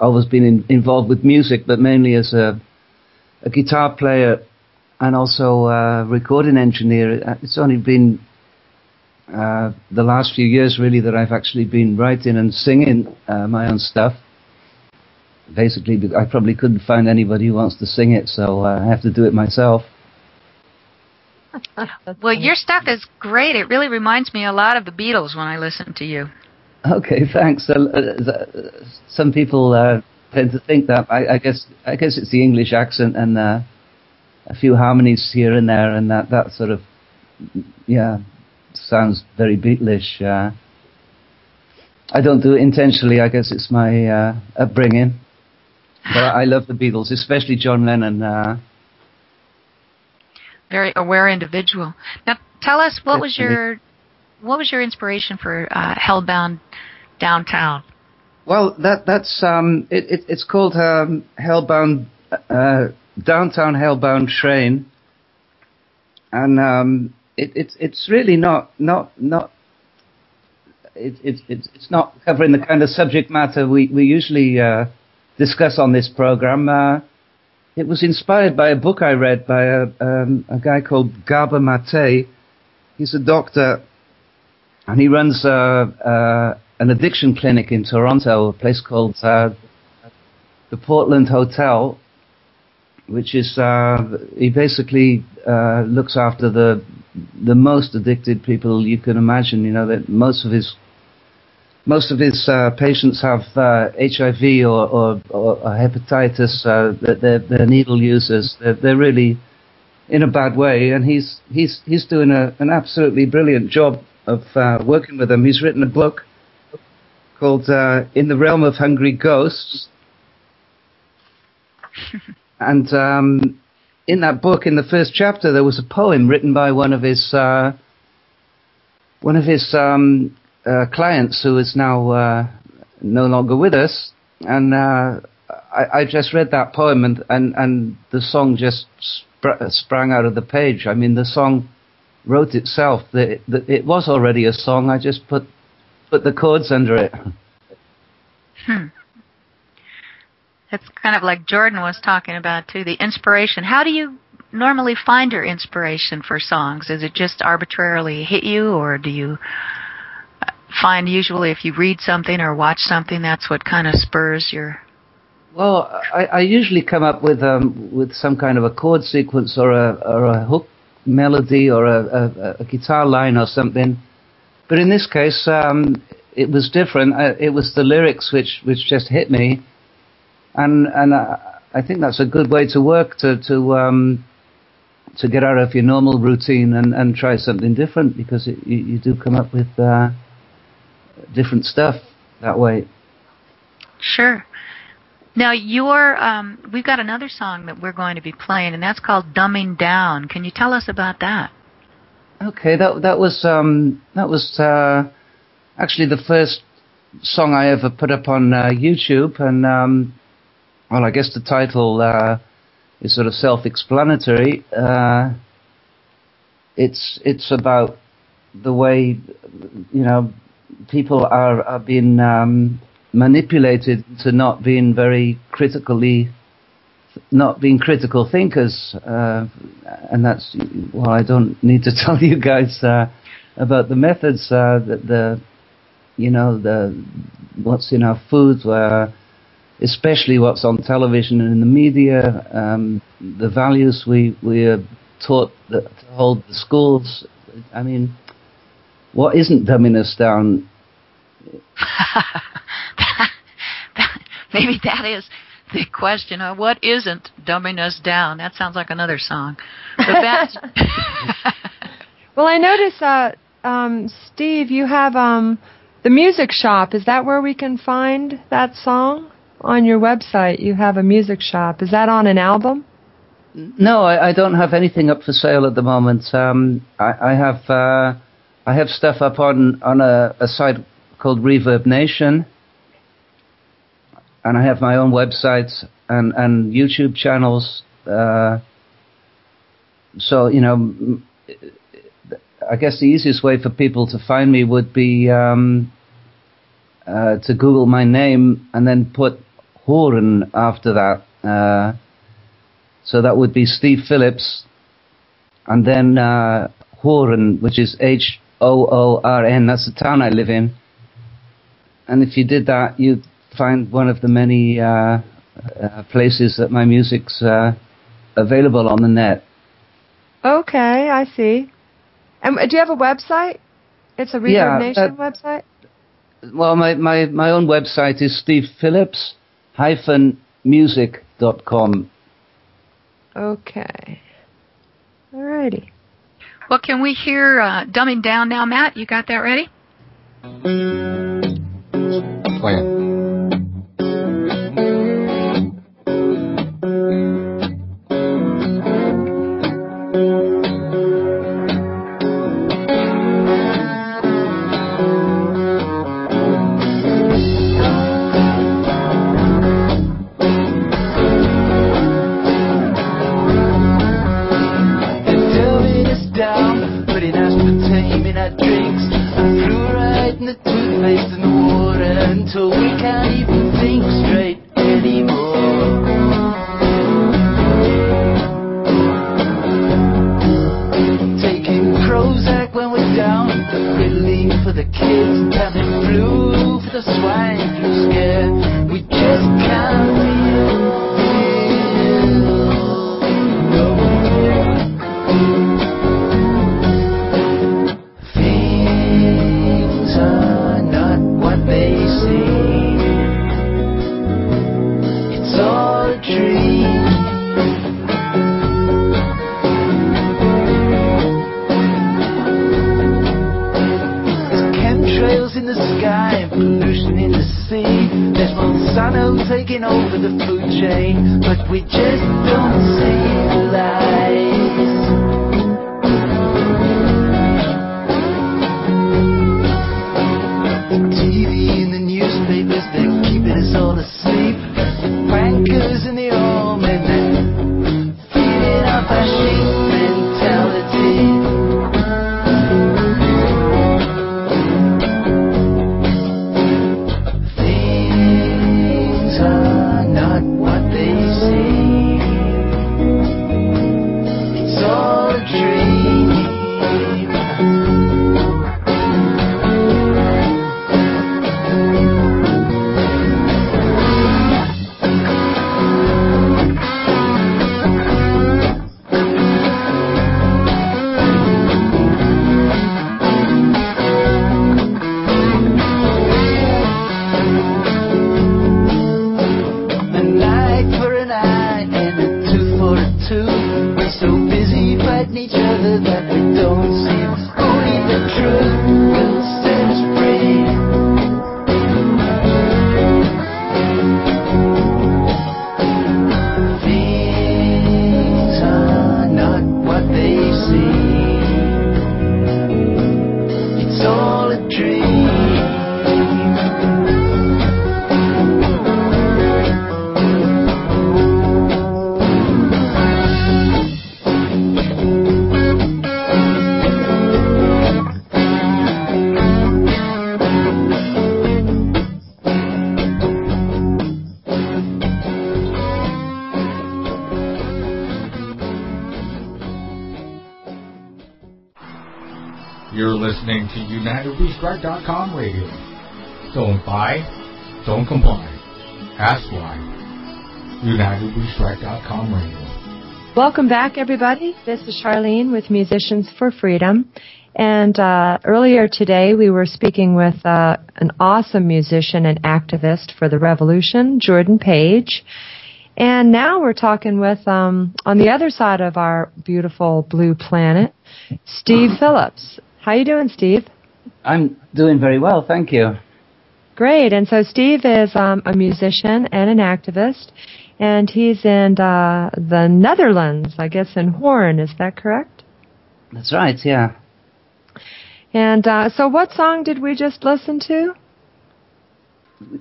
always been involved with music, but mainly as a guitar player and also a recording engineer. It's only been the last few years, really, that I've actually been writing and singing my own stuff. Basically, I probably couldn't find anybody who wants to sing it, so I have to do it myself. Well, your stuff is great. It really reminds me a lot of the Beatles when I listen to you. Okay, thanks. Some people tend to think that. I guess it's the English accent and a few harmonies here and there, and that sort of sounds very Beatlish. I don't do it intentionally. I guess it's my upbringing. But I love the Beatles, especially John Lennon. Very aware individual. Now, tell us what was your inspiration for Hellbound Downtown? Well, that's it's called Hellbound Downtown Hellbound Train, and it's really not it's not covering the kind of subject matter we usually discuss on this program. It was inspired by a book I read by a guy called Gabor Mate. He's a doctor, and he runs an addiction clinic in Toronto, a place called the Portland Hotel, which is he basically looks after the most addicted people you can imagine. You know that most of his patients have HIV or hepatitis. They're needle users. They're really in a bad way, and he's doing an absolutely brilliant job of working with them. He's written a book called In the Realm of Hungry Ghosts, and in that book, in the first chapter, there was a poem written by one of his clients who is now no longer with us, and I just read that poem, and the song just sprang out of the page. I mean, the song wrote itself. It was already a song. I just put the chords under it. It's kind of like Jordan was talking about too, the inspiration. How do you normally find your inspiration for songs? Is it just arbitrarily hit you, or do you find usually if you read something or watch something, that's what kind of spurs your... Well, I usually come up with some kind of a chord sequence or a hook melody or a guitar line or something. But in this case, it was different. It was the lyrics which just hit me, and I think that's a good way to work, to get out of your normal routine and try something different, because you do come up with different stuff that way. Sure. Now, we've got another song that we're going to be playing, and that's called "Dumbing Down." Can you tell us about that? Okay, that was actually the first song I ever put up on YouTube, and well, I guess the title is sort of self-explanatory. It's about the way, you know, people are being manipulated to not being critical thinkers, and that's, well, I don't need to tell you guys about the methods, what's in our foods, especially what's on television and in the media, the values we are taught to hold the schools. I mean, what isn't dumbing us down? Maybe that is the question. What isn't dumbing us down? That sounds like another song. But well, I notice, Steve, you have the music shop. Is that where we can find that song? On your website, you have a music shop. Is that on an album? No, I don't have anything up for sale at the moment. I have stuff up on a site called Reverb Nation, and I have my own website and YouTube channels. So, you know, I guess the easiest way for people to find me would be to Google my name and then put Hoorn after that. So that would be Steve Phillips, and then Hoorn, which is Hoorn. That's the town I live in. And if you did that, you'd find one of the many places that my music's available on the net. Okay, I see. And do you have a website? It's a Reverb Nation website? Well, my own website is stevephillips-music.com. Okay. Alrighty. Well, can we hear Dumbing Down now, Matt? You got that ready? Playing. in each other that we don't see. Only the truth will set us free. Things are not what they seem. It's all a dream. You're listening to UnitedWeStrike.com radio. Don't buy, don't comply. Ask why. UnitedWeStrike.com radio. Welcome back, everybody. This is Sharlene with Musicians for Freedom. And earlier today, we were speaking with an awesome musician and activist for the revolution, Jordan Page. And now we're talking with, on the other side of our beautiful blue planet, Steve Phillips. How you doing, Steve? I'm doing very well, thank you. Great. And so Steve is a musician and an activist, and he's in the Netherlands, I guess in Hoorn. Is that correct? That's right, yeah. And so what song did we just listen to?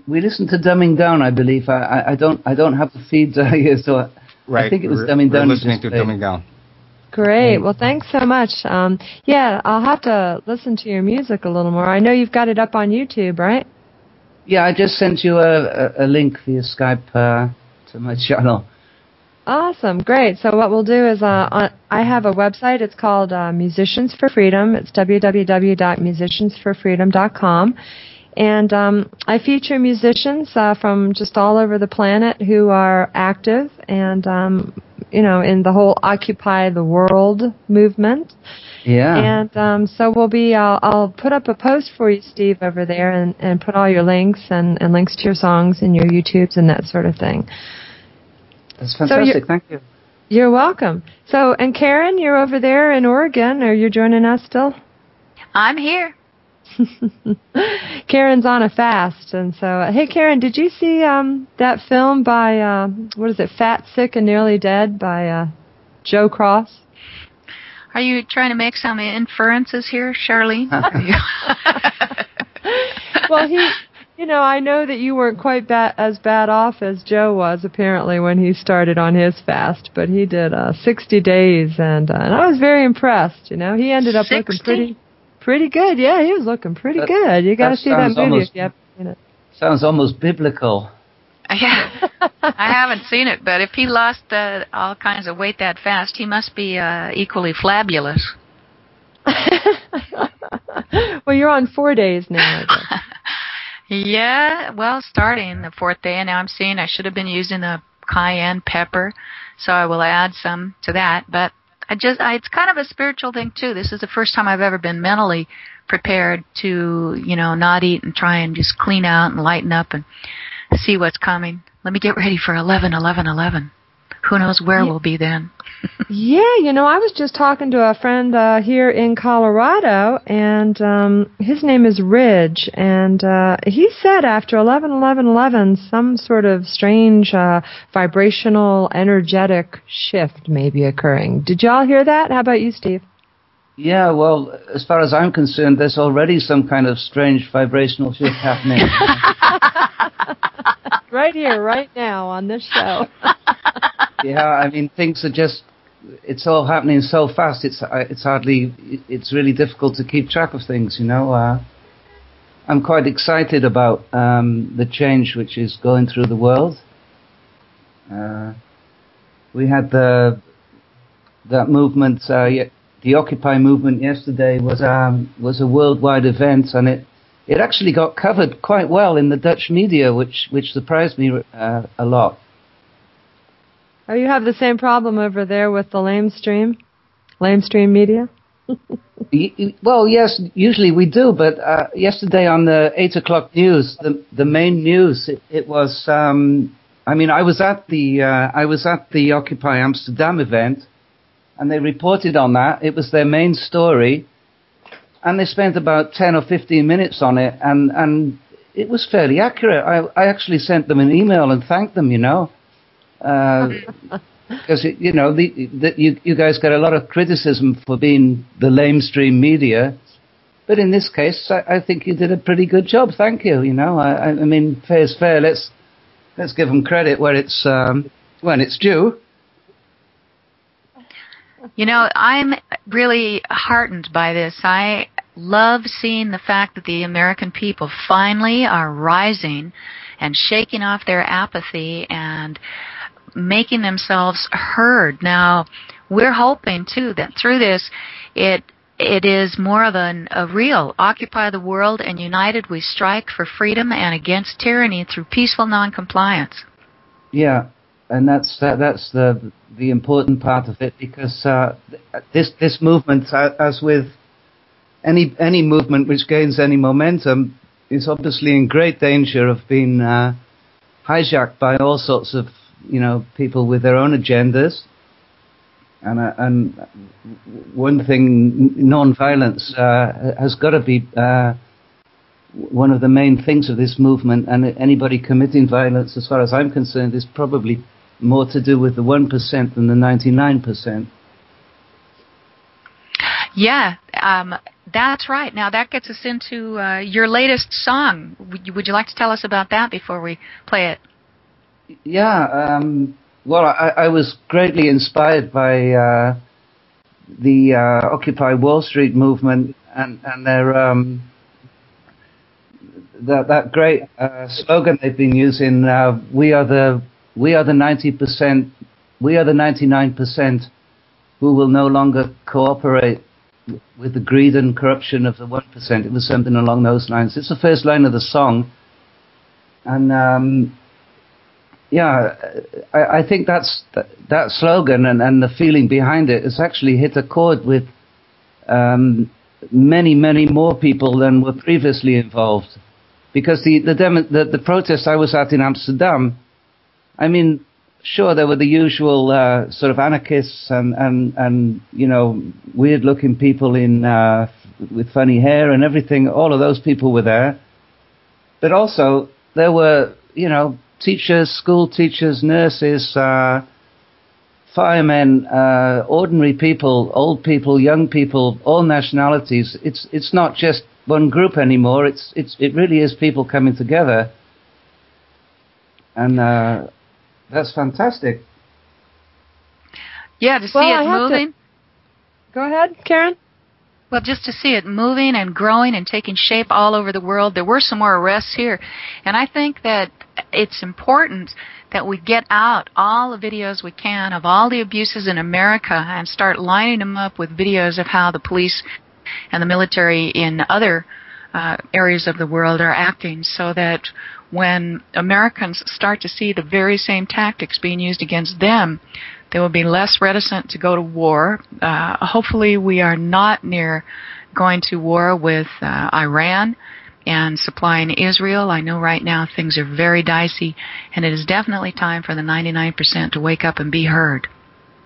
We listened to Dumbing Down, I believe. I don't have the feeds here, so Right. I think it was Dumbing Down. We're listening to Dumbing Down. Great. Well, thanks so much. Yeah, I'll have to listen to your music a little more. I know you've got it up on YouTube, right? Yeah, I just sent you a link via Skype to my channel. Awesome. Great. So what we'll do is I have a website. It's called Musicians for Freedom. It's www.musiciansforfreedom.com. And I feature musicians from just all over the planet who are active and, in the whole Occupy the World movement. Yeah. And so we'll be, I'll put up a post for you, Steve, over there and put all your links and links to your songs and your YouTubes and that sort of thing. That's fantastic. Thank you. You're welcome. So, and Karen, you're over there in Oregon. Are you joining us still? I'm here. Karen's on a fast, and so hey, Karen, did you see that film by what is it, Fat, Sick, and Nearly Dead by Joe Cross? Are you trying to make some inferences here, Sharlene? Well, I know that you weren't quite as bad off as Joe was apparently when he started on his fast, but he did 60 days, and I was very impressed. He ended up 60? looking pretty good. Yeah, he was looking pretty good. You got to see that movie if you haven't seen it. Sounds almost biblical. Yeah, I haven't seen it, but if he lost all kinds of weight that fast, he must be equally flabulous. Well, you're on 4 days now, I guess. Yeah, well, starting the fourth day, and now I'm seeing I should have been using the cayenne pepper, so I will add some to that, but it's kind of a spiritual thing, too. This is the first time I've ever been mentally prepared to, not eat and try and just clean out and lighten up and see what's coming. Let me get ready for 11/11/11. Who knows where we'll be then? Yeah, I was just talking to a friend here in Colorado, and his name is Ridge, and he said after 11/11/11, some sort of strange vibrational, energetic shift may be occurring. Did y'all hear that? How about you, Steve? Yeah, well, as far as I'm concerned, there's already some kind of strange vibrational shift happening. Right here, right now, on this show. Yeah, I mean, things are it's all happening so fast, it's really difficult to keep track of things, I'm quite excited about the change which is going through the world. We had that movement, the Occupy movement yesterday was a worldwide event, and it actually got covered quite well in the Dutch media, which surprised me a lot. Oh, you have the same problem over there with the lamestream media? Well, yes, usually we do, but yesterday on the 8 o'clock news, the main news, it was. I was at the Occupy Amsterdam event, and they reported on that. It was their main story, and they spent about 10 or 15 minutes on it, and it was fairly accurate. I actually sent them an email and thanked them, because you guys get a lot of criticism for being the lamestream media, but in this case, I think you did a pretty good job. Thank you. I mean, fair's fair. Let's give them credit where it's when it's due. I'm really heartened by this. I love seeing the fact that the American people finally are rising and shaking off their apathy and making themselves heard. Now, we're hoping, too, that through this, it is more of a real Occupy the World, and united we strike for freedom and against tyranny through peaceful noncompliance. Yeah, and that's the important part of it, because this movement, as with any movement which gains any momentum, is obviously in great danger of being hijacked by all sorts of people with their own agendas. And one thing, non-violence has got to be one of the main things of this movement, and anybody committing violence, as far as I'm concerned, is probably more to do with the 1% than the 99%. Yeah, that's right. Now that gets us into your latest song. Would you like to tell us about that before we play it? Yeah, well, I was greatly inspired by the Occupy Wall Street movement and their that great slogan they've been using. We are the 90%. We are the 99% who will no longer cooperate with the greed and corruption of the 1%. It was something along those lines. It's the first line of the song, and I think that slogan and the feeling behind it has actually hit a chord with many more people than were previously involved. Because the protest I was at in Amsterdam, I mean, sure, there were the usual sort of anarchists and weird-looking people in with funny hair and everything. All of those people were there, but also there were teachers, school teachers, nurses, firemen, ordinary people, old people, young people, all nationalities. It's not just one group anymore. It really is people coming together, and that's fantastic. Yeah, to see it moving. Go ahead, Karen. Well, just to see it moving and growing and taking shape all over the world. There were some more arrests here, and I think that it's important that we get out all the videos we can of all the abuses in America and start lining them up with videos of how the police and the military in other areas of the world are acting, so that when Americans start to see the very same tactics being used against them, they will be less reticent to go to war. Hopefully we are not near going to war with Iran and supplying Israel. I know right now things are very dicey, and it is definitely time for the 99% to wake up and be heard.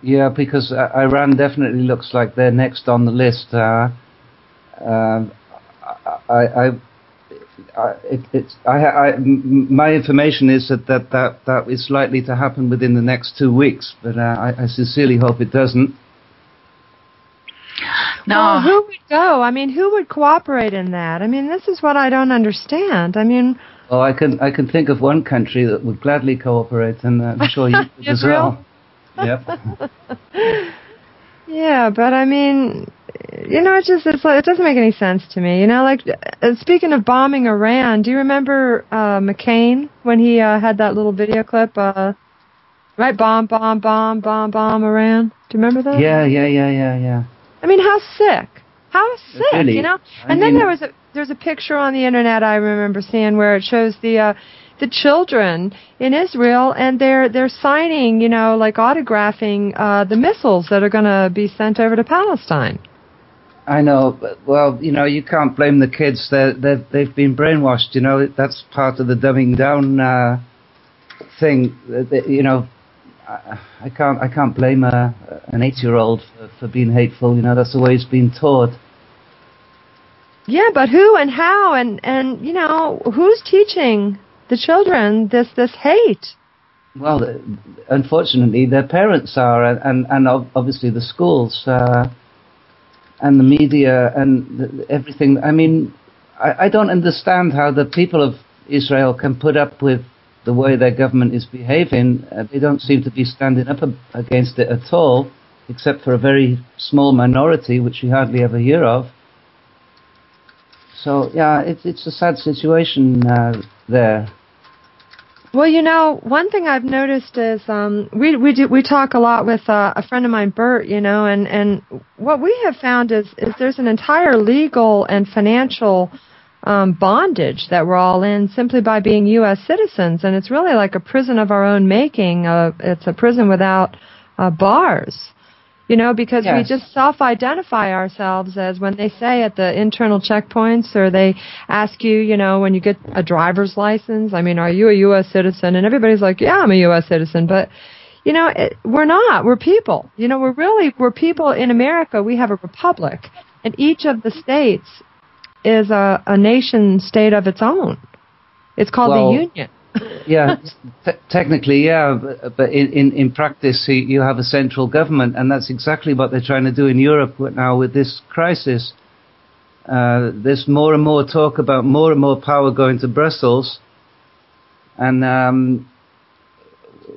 Yeah, because Iran definitely looks like they're next on the list. My information is that is likely to happen within the next 2 weeks, but I sincerely hope it doesn't. No. Well, who would go? I mean, who would cooperate in that? I mean, this is what I don't understand. I mean, well, I can think of one country that would gladly cooperate, and I'm sure you would as well. Yep. Yeah, but I mean, it doesn't make any sense to me. Like, speaking of bombing Iran, do you remember McCain when he had that little video clip? Right, bomb Iran. Do you remember that? Yeah. I mean, how sick? How sick? Really? And then there's a picture on the internet I remember seeing where it shows the children in Israel, and they're signing, like autographing the missiles that are going to be sent over to Palestine. I know, but, well, you can't blame the kids. They've been brainwashed. That's part of the dumbing down thing. I can't blame an 8-year-old for being hateful. You know, that's the way he's been taught. Yeah, but who and how and you know, who's teaching the children this hate? Well, unfortunately, their parents are, and obviously the schools and the media and everything. I mean, I don't understand how the people of Israel can put up with the way their government is behaving. They don't seem to be standing up against it at all, except for a very small minority, which we hardly ever hear of. So, yeah, it's a sad situation there. Well, you know, one thing I've noticed is we talk a lot with a friend of mine, Bert, you know, and what we have found is there's an entire legal and financial bondage that we're all in simply by being U.S. citizens, and it's really like a prison of our own making. It's a prison without bars. You know, because we just self-identify ourselves as when they say at the internal checkpoints, or they ask you, you know, when you get a driver's license, I mean, are you a U.S. citizen? And everybody's like, yeah, I'm a U.S. citizen. But, you know, we're not. We're people. You know, we're people in America. We have a republic. And each of the states is a nation state of its own. It's called the Union. Yeah, technically, yeah, but in practice, you have a central government, and that's exactly what they're trying to do in Europe now with this crisis. There's more and more talk about more and more power going to Brussels, and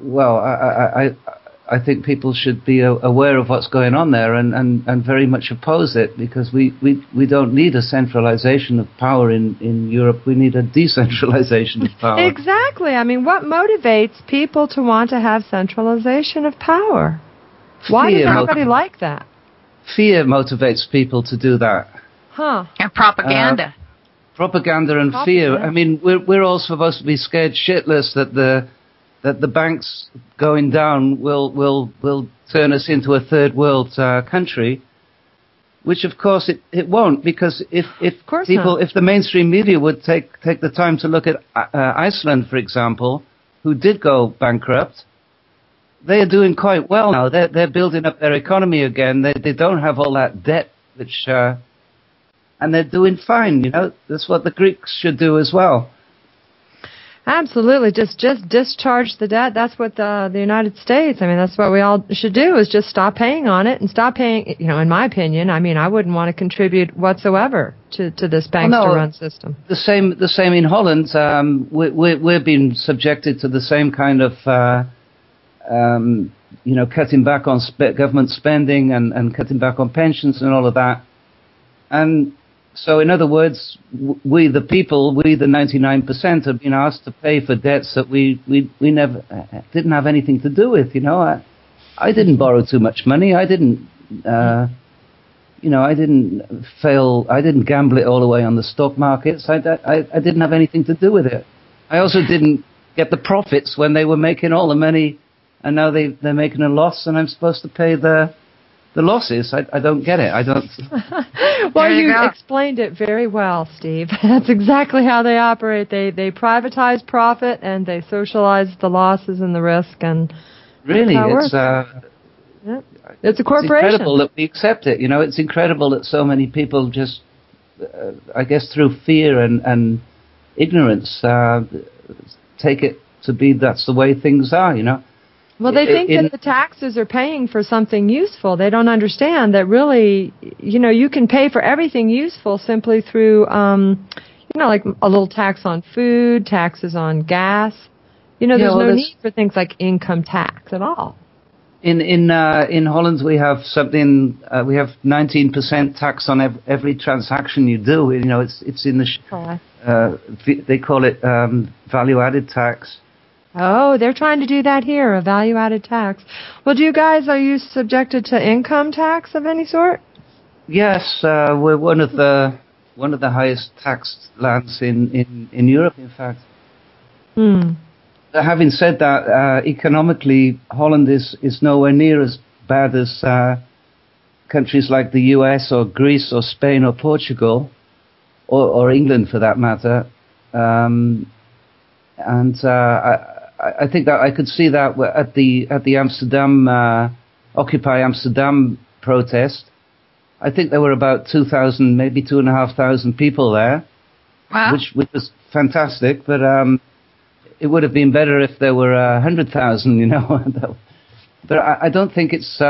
well, I think people should be aware of what's going on there and very much oppose it, because we don't need a centralization of power in Europe. We need a decentralization of power. Exactly. I mean, what motivates people to want to have centralization of power? Why does everybody like that? Fear motivates people to do that. Huh. And propaganda. Propaganda and fear. I mean, we're all supposed to be scared shitless that the banks going down will turn us into a third world country, which of course it won't, because if the mainstream media would take the time to look at Iceland, for example, who did go bankrupt, they are doing quite well now. They're building up their economy again. They don't have all that debt, which and they're doing fine. You know, that's what the Greeks should do as well. Absolutely. Just discharge the debt. That's what the United States, I mean, that's what we all should do, is just stop paying on it and stop paying, you know, in my opinion. I mean, I wouldn't want to contribute whatsoever to this bankster-run system. The same in Holland. We're being subjected to the same kind of, you know, cutting back on government spending and cutting back on pensions and all of that. And so, in other words, we the people, we the 99%, have been asked to pay for debts that we never didn't have anything to do with. You know, I didn't borrow too much money. I didn't, you know, I didn't fail. I didn't gamble it all away on the stock markets. I didn't have anything to do with it. I also didn't get the profits when they were making all the money, and now they're making a loss, and I'm supposed to pay the losses. I don't get it. I don't. Well, you explained it very well, Steve. That's exactly how they operate. They privatize profit and they socialize the losses and the risk. And really, it's a corporation. It's incredible that we accept it. You know, it's incredible that so many people just, I guess, through fear and ignorance, take it to be that's the way things are. You know. Well, they think that the taxes are paying for something useful. They don't understand that really, you know, you can pay for everything useful simply through, you know, like a little tax on food, taxes on gas. You know, there's no need for things like income tax at all. In Holland, we have something. We have 19% tax on every transaction you do. You know, it's in the they call it value-added tax. Oh, they're trying to do that here, a value-added tax. Well, are you subjected to income tax of any sort? Yes, we're one of the highest taxed lands in Europe, in fact. Having said that, economically, Holland is nowhere near as bad as countries like the US or Greece or Spain or Portugal, or England for that matter. I think that I could see that at the Amsterdam Occupy Amsterdam protest. I think there were about 2,000, maybe 2,500 people there. Wow. Which was fantastic, but it would have been better if there were 100,000, you know. But I don't think it's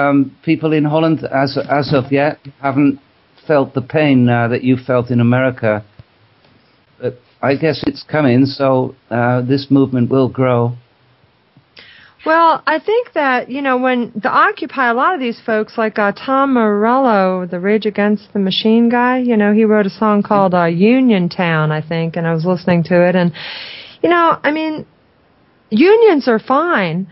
people in Holland as of yet haven't felt the pain that you felt in America. But I guess it's coming, so this movement will grow. Well, I think that, you know, when the Occupy, a lot of these folks, like Tom Morello, the Rage Against the Machine guy, you know, he wrote a song called Uniontown, I think, and I was listening to it. And, you know, I mean, unions are fine,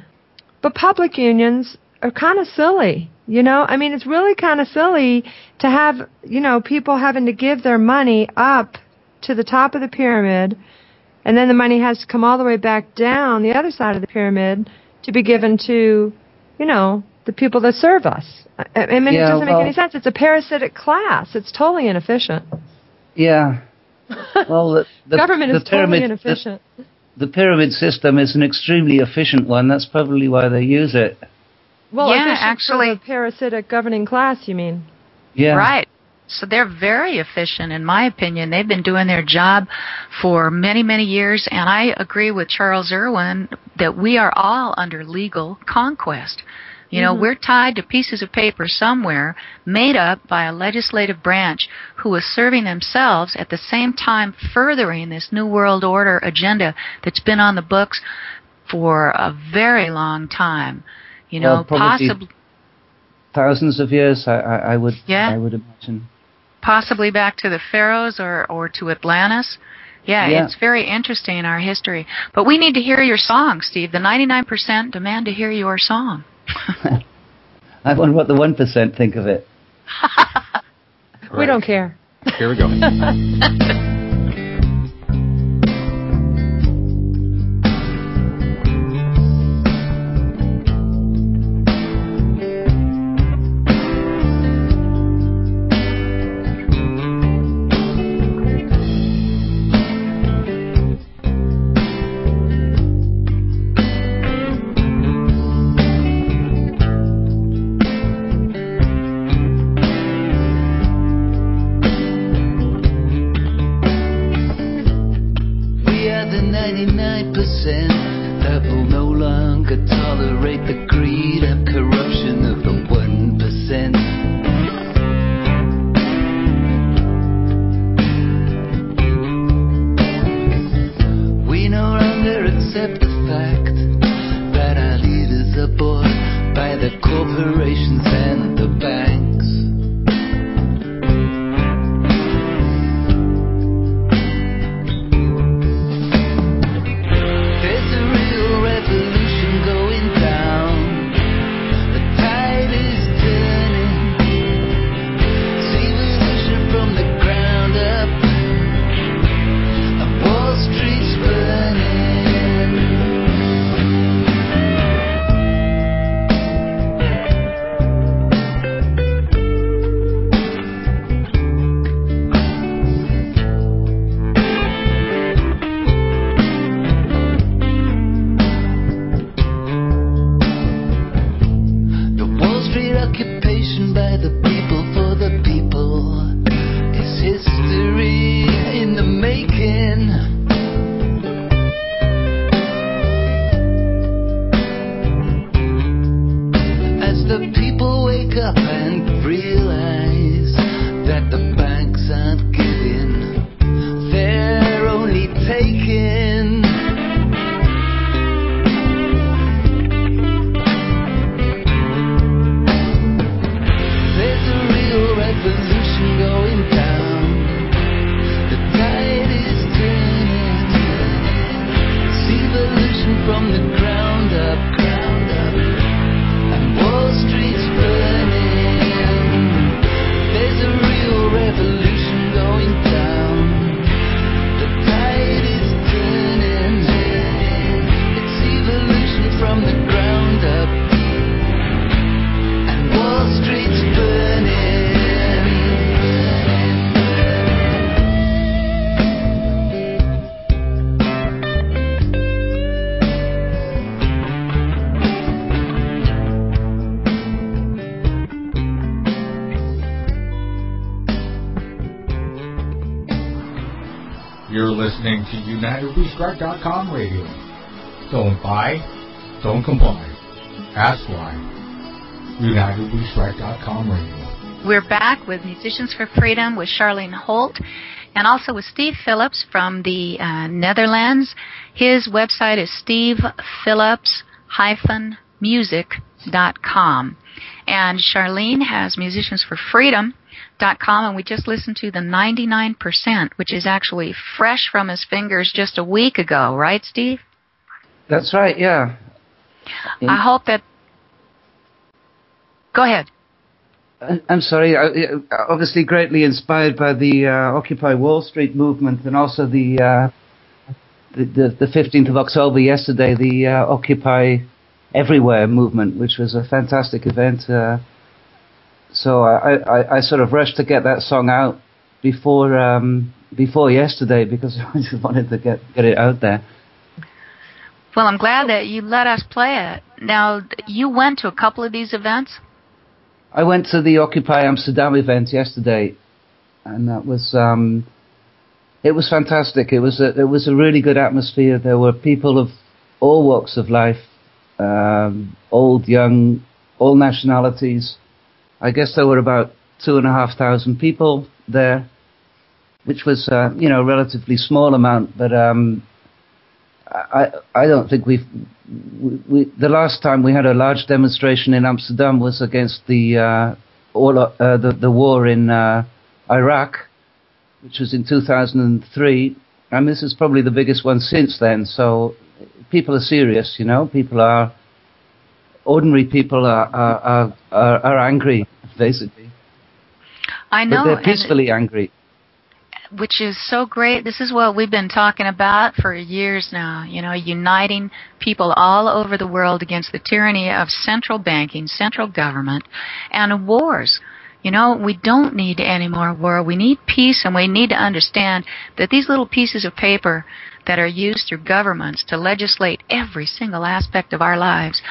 but public unions are kind of silly, you know? I mean, it's really kind of silly to have, you know, people having to give their money up to the top of the pyramid, and then the money has to come all the way back down the other side of the pyramid to be given to, you know, the people that serve us. I mean, it doesn't make any sense. It's a parasitic class. It's totally inefficient. Yeah. Well, the government is totally inefficient. The pyramid system is an extremely efficient one. That's probably why they use it. Well, yeah, actually, for the parasitic governing class, you mean? Yeah. Right. So they're very efficient, in my opinion. They've been doing their job for many, many years, and I agree with Charles Irwin that we are all under legal conquest. You know, we're tied to pieces of paper somewhere made up by a legislative branch who is serving themselves at the same time furthering this New World Order agenda that's been on the books for a very long time. You know, possibly thousands of years, I would imagine. Possibly back to the Pharaohs or to Atlantis. Yeah, it's very interesting in our history. But we need to hear your song, Steve. The 99% demand to hear your song. I wonder what the 1% think of it. We don't care. Here we go. You're listening to UnitedWeStrike.com radio. Don't buy, don't comply. Ask why. UnitedWeStrike.com radio. We're back with Musicians for Freedom with Sharlene Holt and also with Steve Phillips from the Netherlands. His website is stevephillips-music.com. And Sharlene has musiciansforfreedom.com, and we just listened to the 99%, which is actually fresh from his fingers just a week ago, right, Steve? That's right, yeah. I hope that... Go ahead. I'm sorry, obviously greatly inspired by the Occupy Wall Street movement and also the 15th of October yesterday, the Occupy Everywhere movement, which was a fantastic event. So I sort of rushed to get that song out before yesterday because I just wanted to get it out there. Well, I'm glad that you let us play it. Now, you went to a couple of these events? I went to the Occupy Amsterdam event yesterday, and that was it was fantastic. It was a really good atmosphere. There were people of all walks of life, old, young, all nationalities. I guess there were about 2,500 people there, which was a relatively small amount, but I don't think we the last time we had a large demonstration in Amsterdam was against the war in Iraq, which was in 2003, and this is probably the biggest one since then. So people are serious, ordinary people are angry, basically. I know, but they're peacefully angry. Which is so great. This is what we've been talking about for years now, uniting people all over the world against the tyranny of central banking, central government, and wars. We don't need any more war. We need peace, and we need to understand that these little pieces of paper that are used through governments to legislate every single aspect of our lives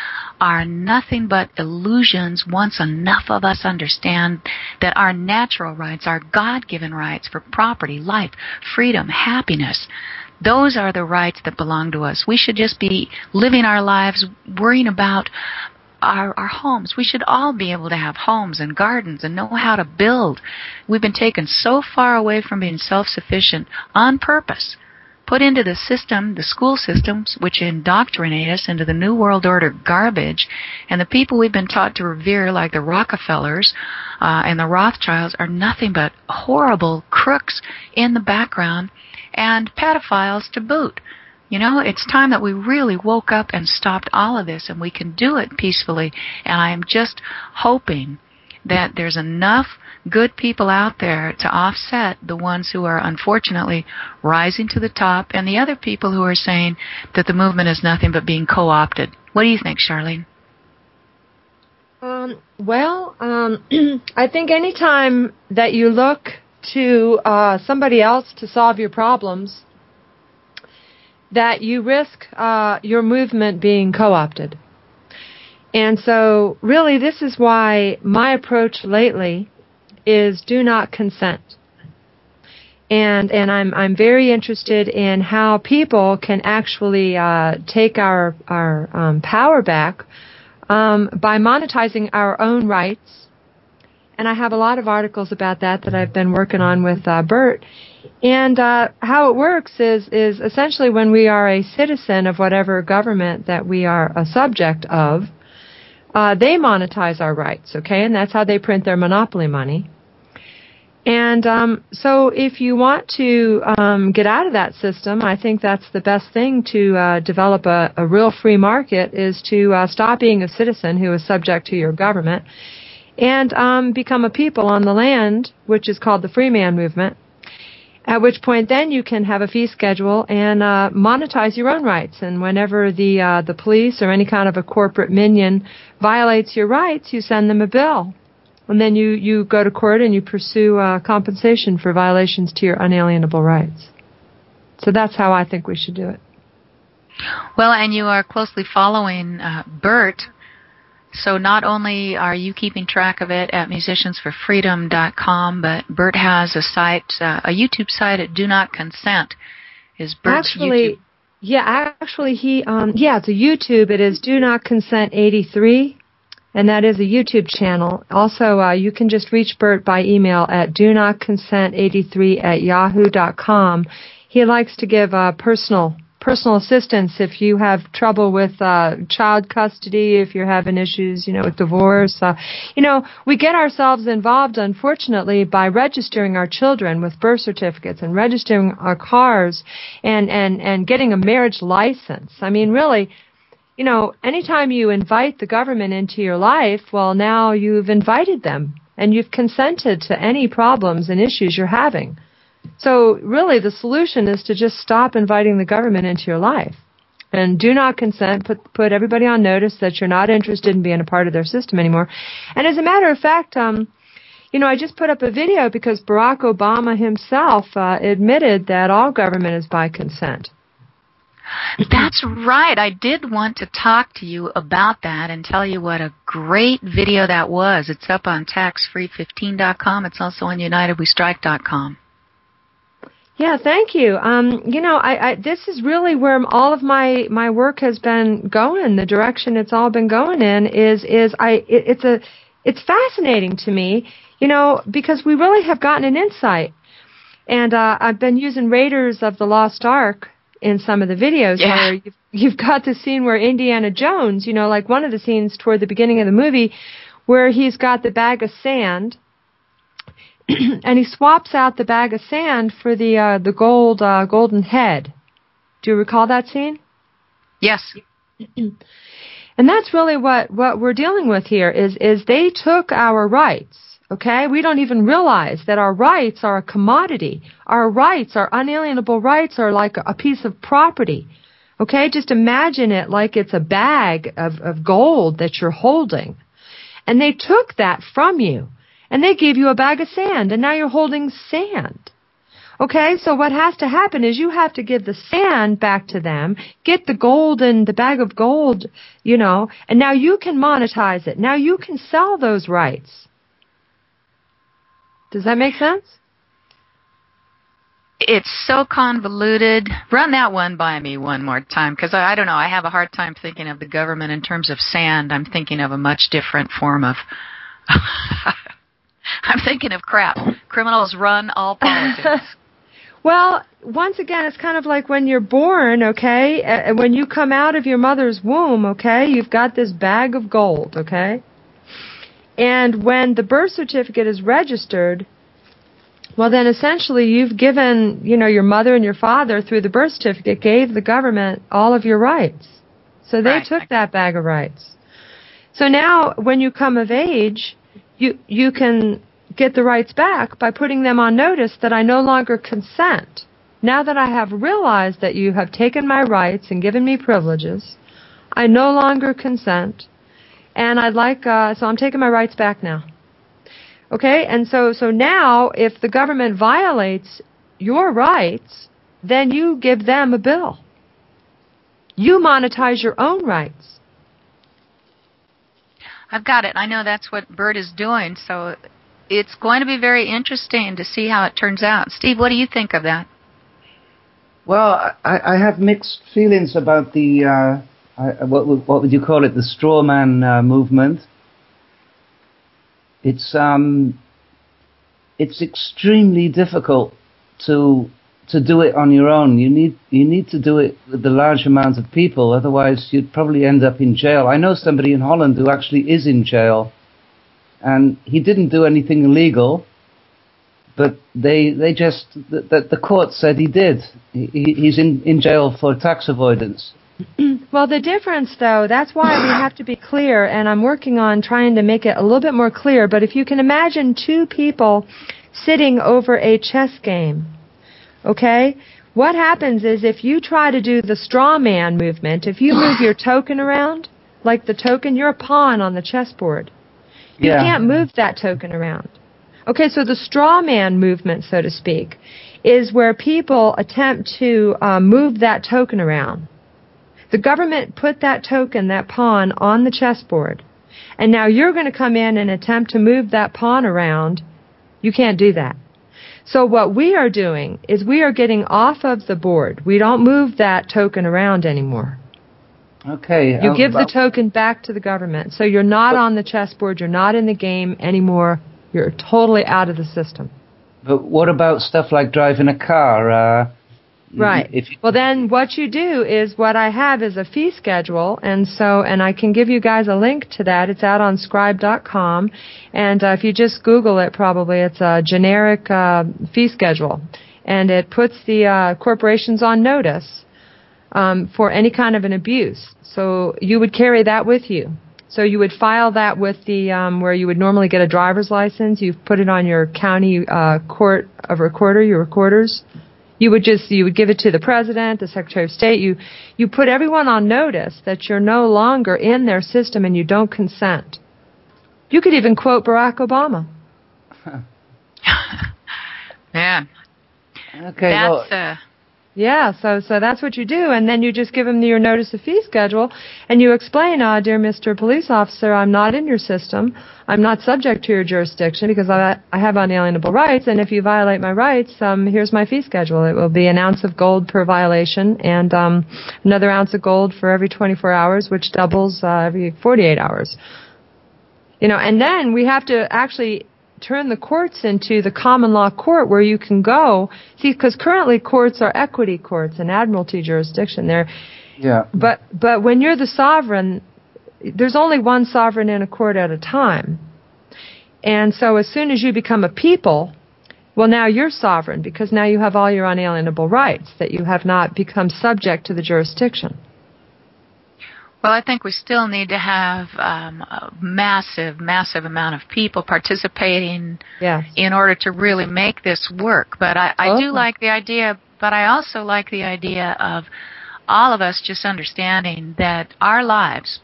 are nothing but illusions once enough of us understand that our natural rights, our God-given rights for property, life, freedom, happiness, those are the rights that belong to us. We should just be living our lives worrying about our homes. We should all be able to have homes and gardens and know how to build. We've been taken so far away from being self-sufficient on purpose, put into the system, the school systems, which indoctrinate us into the New World Order garbage, and the people we've been taught to revere, like the Rockefellers and the Rothschilds, are nothing but horrible crooks in the background and pedophiles to boot. It's time that we really woke up and stopped all of this, and we can do it peacefully, and I am just hoping that there's enough good people out there to offset the ones who are unfortunately rising to the top and the other people who are saying that the movement is nothing but being co-opted. What do you think, Sharlene? I think any time that you look to somebody else to solve your problems, that you risk your movement being co-opted. And so, really, this is why my approach lately is do not consent. And I'm very interested in how people can actually take our power back by monetizing our own rights. And I have a lot of articles about that I've been working on with Bert. And how it works is essentially when we are a citizen of whatever government that we are a subject of, they monetize our rights, okay? And that's how they print their monopoly money. And so if you want to get out of that system, I think that's the best thing to develop a real free market is to stop being a citizen who is subject to your government and become a people on the land, which is called the free man movement, at which point then you can have a fee schedule and monetize your own rights. And whenever the police or any kind of a corporate minion violates your rights, you send them a bill. And then you go to court and you pursue compensation for violations to your unalienable rights. So that's how I think we should do it. Well, and you are closely following Bert So not only are you keeping track of it at musiciansforfreedom.com, but Bert has a site, a YouTube site at Do Not Consent. Is Bert's YouTube? Yeah, actually, it's a YouTube. It is Do Not Consent 83, and that is a YouTube channel. Also, you can just reach Bert by email at donotconsent83@yahoo.com. He likes to give personal assistance if you have trouble with child custody, if you're having issues, with divorce. We get ourselves involved, unfortunately, by registering our children with birth certificates and registering our cars and getting a marriage license. I mean, really, anytime you invite the government into your life, well, now you've invited them and you've consented to any problems and issues you're having. So really the solution is to just stop inviting the government into your life and do not consent, put everybody on notice that you're not interested in being a part of their system anymore. And as a matter of fact, I just put up a video because Barack Obama himself admitted that all government is by consent. That's right. I did want to talk to you about that and tell you what a great video that was. It's up on taxfree15.com. It's also on UnitedWeStrike.com. Yeah, thank you. This is really where all of my work has been going. The direction it's all been going in it's fascinating to me, because we really have gotten an insight. And I've been using Raiders of the Lost Ark in some of the videos where you've got the scene where Indiana Jones, like one of the scenes toward the beginning of the movie where he's got the bag of sand. And he swaps out the bag of sand for the golden head. Do you recall that scene? Yes. And that's really what we're dealing with here is they took our rights. Okay? We don't even realize that our rights are a commodity. Our rights, our unalienable rights, are like a piece of property. Okay? Just imagine it like it's a bag of gold that you're holding. And they took that from you. And they gave you a bag of sand, and now you're holding sand. Okay, so what has to happen is you have to give the sand back to them, get the gold and the bag of gold, and now you can monetize it. Now you can sell those rights. Does that make sense? It's so convoluted. Run that one by me one more time, because I don't know, I have a hard time thinking of the government in terms of sand. I'm thinking of a much different form of... I'm thinking of crap. Criminals run all politics. Well, once again, it's kind of like when you're born, okay? When you come out of your mother's womb, okay, you've got this bag of gold, okay? And when the birth certificate is registered, well, then essentially you've given, your mother and your father through the birth certificate gave the government all of your rights. So they took that bag of rights. So now when you come of age... You can get the rights back by putting them on notice that I no longer consent. Now that I have realized that you have taken my rights and given me privileges, I no longer consent, and so I'm taking my rights back now. Okay, and so now if the government violates your rights, then you give them a bill. You monetize your own rights. I've got it. I know that's what Bert is doing, so it's going to be very interesting to see how it turns out. Steve, what do you think of that? Well, I have mixed feelings about the, what would you call it, the straw man movement. It's extremely difficult to do it on your own. You need to do it with a large amount of people, otherwise you'd probably end up in jail. I know somebody in Holland who actually is in jail, and he didn't do anything illegal, but the court said he did. He's in jail for tax avoidance. Well, the difference, though, that's why we have to be clear, and I'm working on trying to make it a little bit more clear, but if you can imagine two people sitting over a chess game, okay? What happens is if you try to do the straw man movement, if you move your token around, like the token, you're a pawn on the chessboard. You can't move that token around. Okay, so the straw man movement, so to speak, is where people attempt to move that token around. The government put that token, that pawn, on the chessboard. And now you're going to come in and attempt to move that pawn around. You can't do that. So what we are doing is we are getting off of the board. We don't move that token around anymore. Okay. You give the token back to the government. So you're not on the chessboard. You're not in the game anymore. You're totally out of the system. But what about stuff like driving a car? Right. Well, then what you do is what I have is a fee schedule, and I can give you guys a link to that. It's out on scribe.com, and if you just Google it, probably it's a generic fee schedule, and it puts the corporations on notice for any kind of an abuse. So you would carry that with you. So you would file that with the where you would normally get a driver's license. You put it on your county court of recorder, your recorders. You would give it to the president, the secretary of state. You put everyone on notice that you're no longer in their system and you don't consent. You could even quote Barack Obama. Man. Okay. That's yeah, so that's what you do, and then you just give them your notice of fee schedule, and you explain, dear Mr. Police Officer, I'm not in your system. I'm not subject to your jurisdiction because I have unalienable rights, and if you violate my rights, here's my fee schedule. It will be an ounce of gold per violation and another ounce of gold for every 24 hours, which doubles every 48 hours. And then we have to actually turn the courts into the common law court where you can go. See, because currently courts are equity courts and admiralty jurisdiction. Yeah. But when you're the sovereign, there's only one sovereign in a court at a time. And so as soon as you become a people, well, now you're sovereign because now you have all your unalienable rights that you have not become subject to the jurisdiction. Well, I think we still need to have a massive amount of people participating in order to really make this work. But I do like the idea, but I also like the idea of all of us just understanding that our lives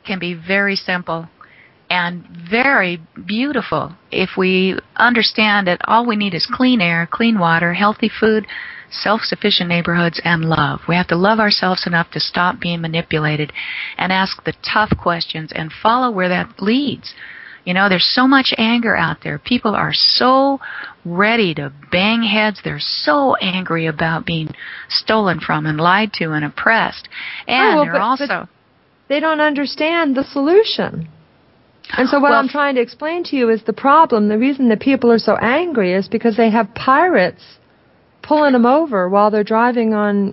can be very simple and very beautiful if we understand that all we need is clean air, clean water, healthy food, self-sufficient neighborhoods, and love. We have to love ourselves enough to stop being manipulated and ask the tough questions and follow where that leads. There's so much anger out there. People are so ready to bang heads. They're so angry about being stolen from and lied to and oppressed. And but they don't understand the solution. And so what I'm trying to explain to you is the problem. The reason that people are so angry is because they have pirates pulling them over while they're driving on,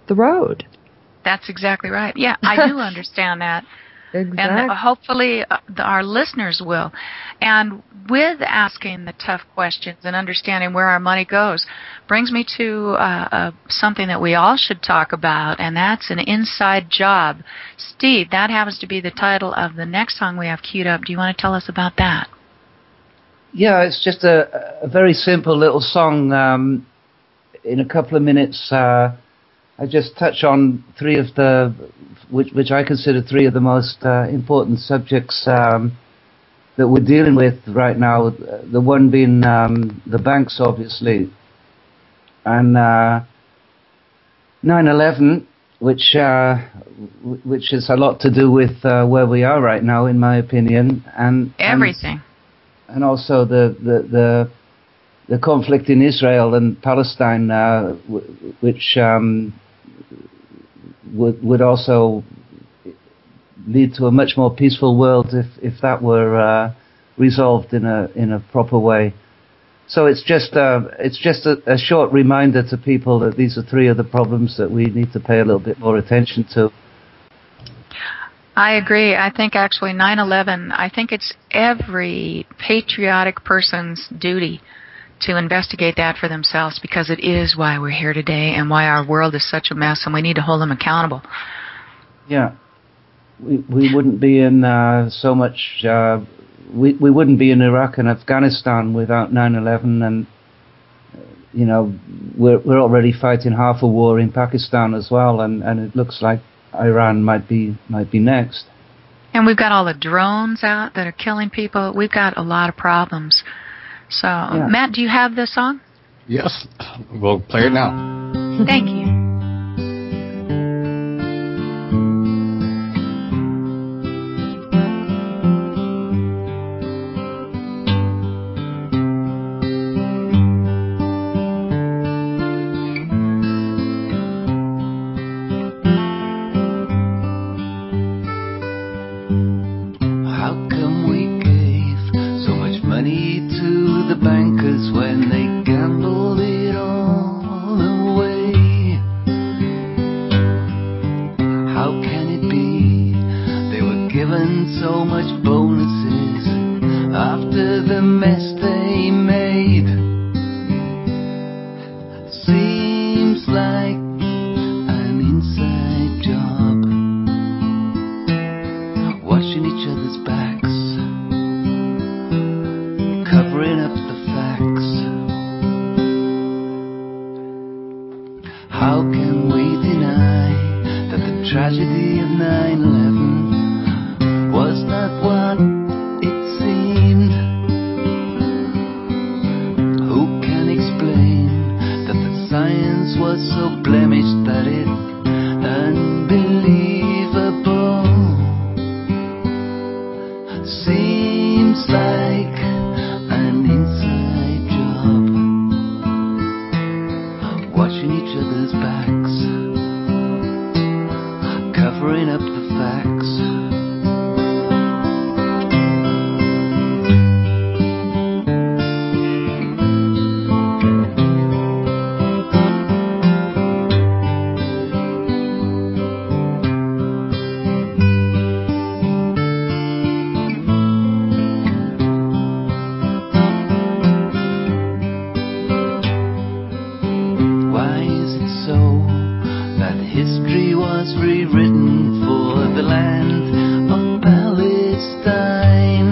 the road. That's exactly right. Yeah, I do understand that. Exactly. And hopefully our listeners will. And with asking the tough questions and understanding where our money goes brings me to something that we all should talk about, and that's an inside job. Steve, that happens to be the title of the next song we have queued up. Do you want to tell us about that? Yeah, it's just a very simple little song. In a couple of minutes, I just touch on three of which I consider three of the most important subjects that we're dealing with right now. The one being the banks, obviously, and 9/11, which has a lot to do with where we are right now, in my opinion, and everything, and also the conflict in Israel and Palestine, which would also lead to a much more peaceful world if that were resolved in a proper way. So it's just a short reminder to people that these are three of the problems that we need to pay a little bit more attention to. I agree. I think actually 9/11, I think it's every patriotic person's duty to investigate that for themselves, because it is why we're here today and why our world is such a mess, and we need to hold them accountable. Yeah. We wouldn't be in so much... we wouldn't be in Iraq and Afghanistan without 9/11, and we're already fighting half a war in Pakistan as well, and it looks like Iran might be next. And we've got all the drones out that are killing people. We've got a lot of problems. So, yeah. Matt, do you have the song? Yes, we'll play it now. Thank you. the bankers when they gambled it all away. How can it be they were given so much bonuses after the mess they made? Seems like an inside job, watching each other's backs, covering up the facts. How can we deny that the tragedy of 9/11 was not what it seemed? Who can explain that the science was so blemished that it's unbelievable? Seems like an inside job, watching each other's backs, covering up the facts. Why is it so that history was rewritten for the land of Palestine?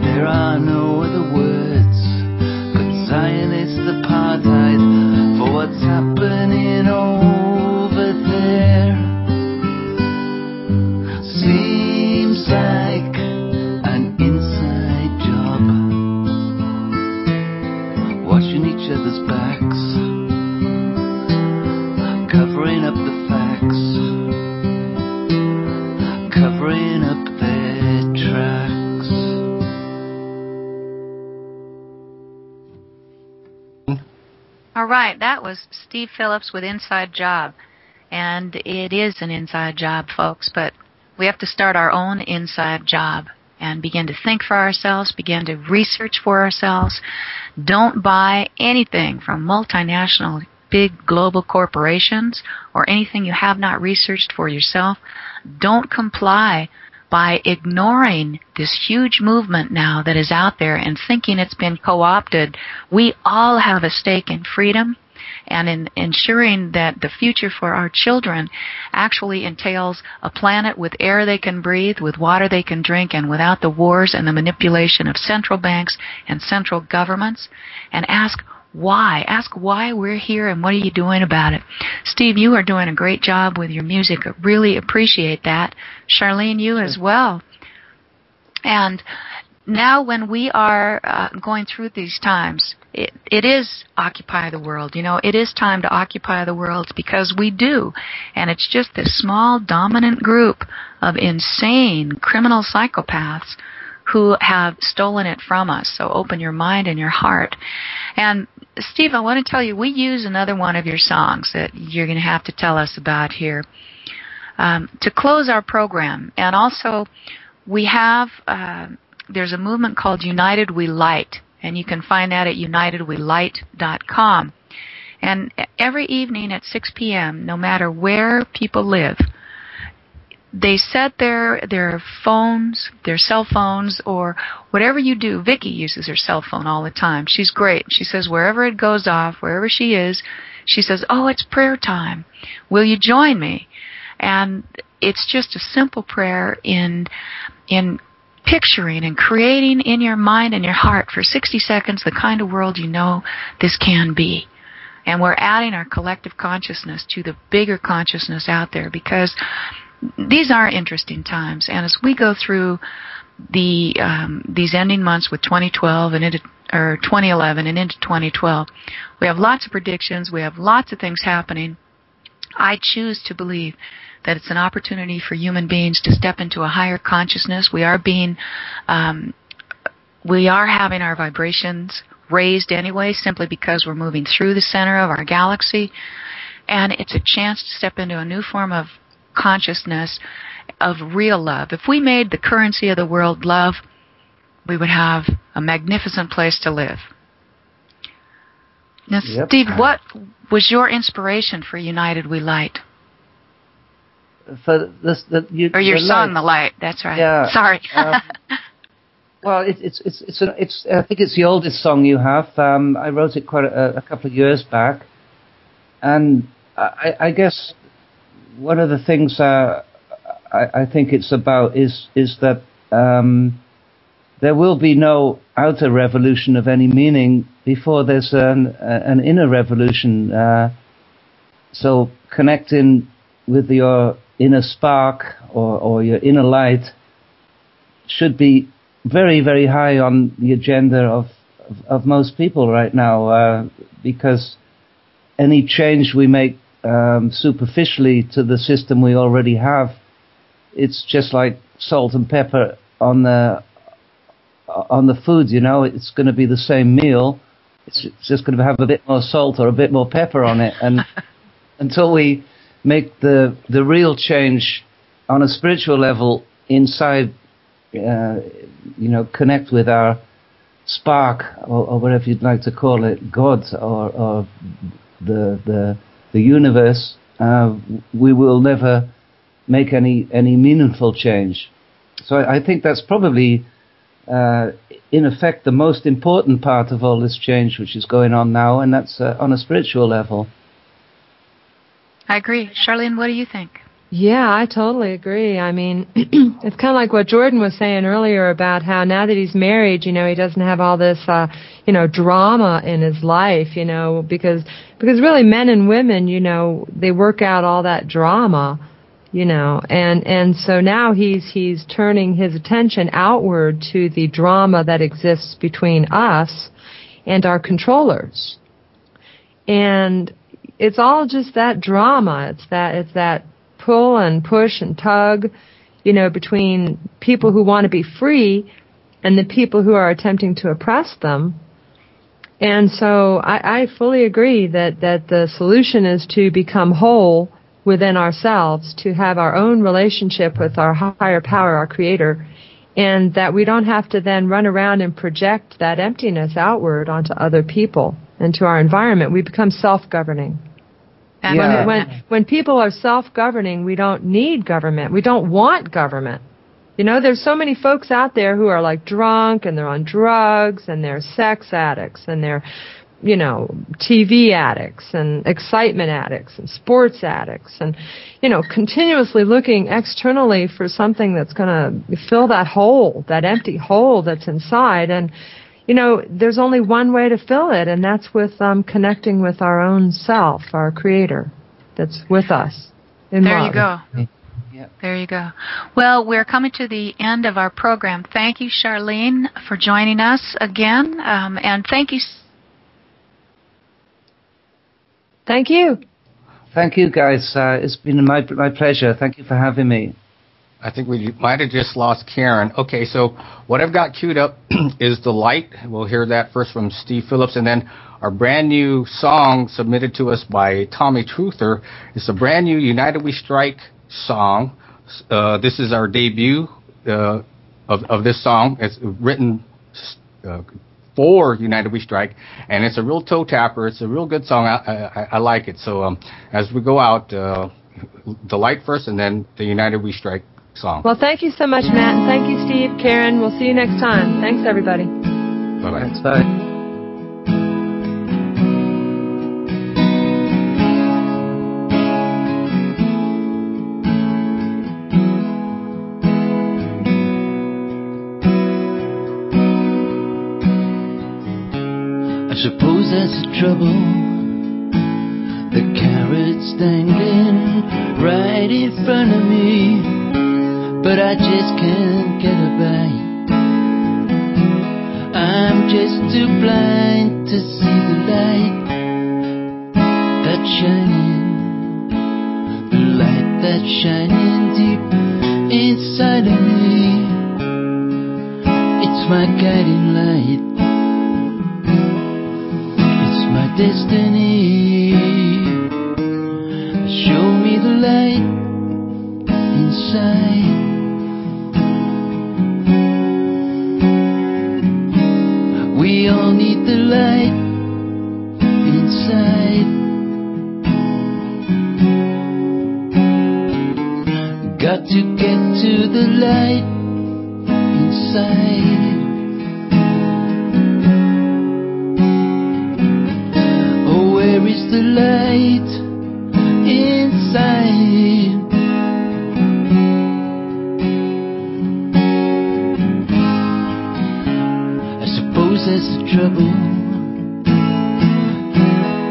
There are no other words but Zionist apartheid for what's happening over there. Seems like an inside job, watching each other's backs, covering up the facts, covering up their tracks. All right, that was Steve Phillips with Inside Job. And it is an inside job, folks, but we have to start our own inside job and begin to think for ourselves, begin to research for ourselves. Don't buy anything from multinational big global corporations or anything you have not researched for yourself. Don't comply by ignoring this huge movement now that is out there and thinking it's been co-opted. We all have a stake in freedom and in ensuring that the future for our children actually entails a planet with air they can breathe, with water they can drink, and without the wars and the manipulation of central banks and central governments. And ask why. Ask why we're here and what are you doing about it. Steve, you are doing a great job with your music. I really appreciate that. Sharlene, you as well. And now when we are going through these times, it is Occupy the World. You know, it is time to occupy the world because we do. And it's just this small dominant group of insane criminal psychopaths who have stolen it from us. So open your mind and your heart. And Steve, I want to tell you, we use another one of your songs that you're going to have to tell us about here to close our program. And also, we have, there's a movement called United We Light, and you can find that at unitedwelight.com. And every evening at 6 p.m., no matter where people live, they set their phones, their cell phones, or whatever you do. Vicky uses her cell phone all the time. She's great. She says wherever it goes off, wherever she is, she says, "Oh, it's prayer time. Will you join me?" And it's just a simple prayer in picturing and creating in your mind and your heart for 60 seconds the kind of world you know this can be. And we're adding our collective consciousness to the bigger consciousness out there because these are interesting times, and as we go through these ending months with 2012 and into 2011 and into 2012, we have lots of predictions. We have lots of things happening. I choose to believe that it's an opportunity for human beings to step into a higher consciousness. We are having our vibrations raised anyway, simply because we're moving through the center of our galaxy, and it's a chance to step into a new form of consciousness of real love. If we made the currency of the world love, we would have a magnificent place to live. Now, Yep. Steve, what was your inspiration for United We Light? For this, Or your song, The Light. That's right. Yeah. Sorry. Well, it's I think it's the oldest song you have. I wrote it quite a couple of years back, and I guess one of the things I think it's about is that there will be no outer revolution of any meaning before there's an inner revolution. So connecting with your inner spark or your inner light should be very, very high on the agenda of most people right now, because any change we make superficially to the system we already have, it's just like salt and pepper on the food. You know, it's going to be the same meal. It's just going to have a bit more salt or a bit more pepper on it, and until we make the real change on a spiritual level inside, connect with our spark or whatever you'd like to call it, God or the universe, we will never make any meaningful change. So I think that's probably, in effect, the most important part of all this change which is going on now, and that's on a spiritual level. I agree. Sharlene, what do you think? Yeah, I totally agree. I mean, it's kind of like what Jordan was saying earlier about how now that he's married, he doesn't have all this, drama in his life, because really men and women, they work out all that drama, and so now he's turning his attention outward to the drama that exists between us and our controllers. And it's all just that drama. It's that pull and push and tug, between people who want to be free and the people who are attempting to oppress them. And so I fully agree that the solution is to become whole within ourselves, to have our own relationship with our higher power, our Creator, and that we don't have to then run around and project that emptiness outward onto other people and to our environment. We become self-governing. And when people are self-governing, we don't need government. We don't want government. There's so many folks out there who are like drunk and they're on drugs and they're sex addicts and they're, TV addicts and excitement addicts and sports addicts and, continuously looking externally for something that's going to fill that hole, that empty hole that's inside. And, there's only one way to fill it, and that's with connecting with our own self, our Creator, that's with us in There love. you go. Yep. There you go. Well, we're coming to the end of our program. Thank you, Sharlene, for joining us again, and thank you. Thank you. Thank you, guys. It's been my pleasure. Thank you for having me. I think we might have just lost Karen. Okay, so what I've got queued up is The Light. We'll hear that first from Steve Phillips, and then our brand new song submitted to us by Tommy Truther. It's a brand new United We Strike song. This is our debut of this song. It's written for United We Strike, and it's a real toe tapper. It's a real good song. I like it. So as we go out, The Light first, and then the United We Strike song. Well, thank you so much, Matt, and thank you, Steve, Karen. We'll see you next time. Thanks, everybody. Bye-bye. Thanks, bye. I suppose that's the trouble. The carrot's dangling right in front of me, but I just can't get a bite. I'm just too blind to see the light that's shining, the light that's shining deep inside of me. It's my guiding light, it's my destiny. Show me the light inside. We all need the light inside. Got to get to the light inside. Oh, where is the light inside? I suppose that's the trouble.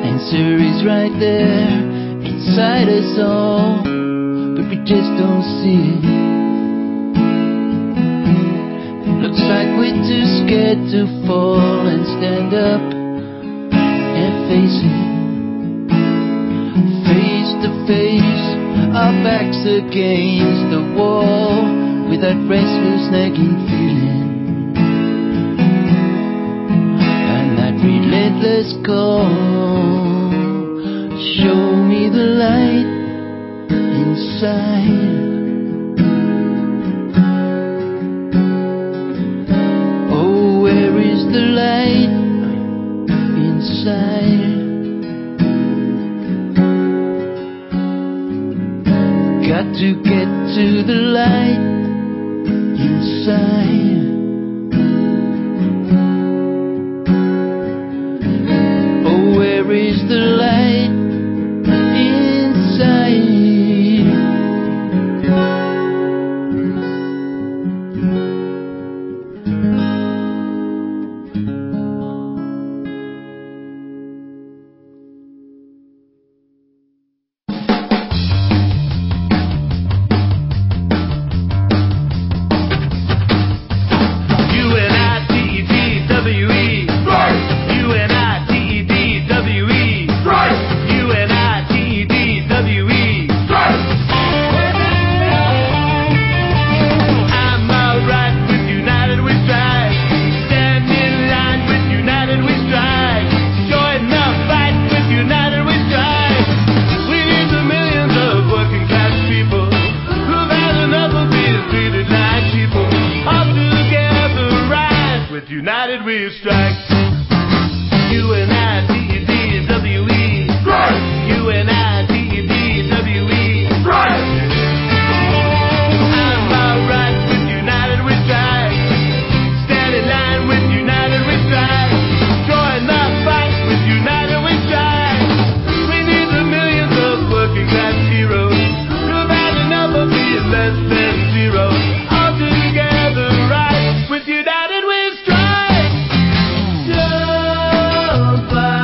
Answer is right there inside us all, but we just don't see it. Looks like we're too scared to fall and stand up and face it. Face to face, our backs against the wall, with that restless nagging feeling and that relentless call. Show me the light inside. Oh, where is the light inside? Got to get to the light inside. Oh, where is the light inside? United we strike. Don't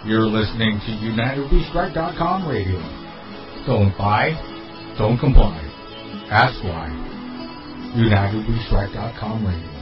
You're listening to UnitedWeStrike.com radio. Don't buy, don't comply. Ask why. UnitedWeStrike.com radio.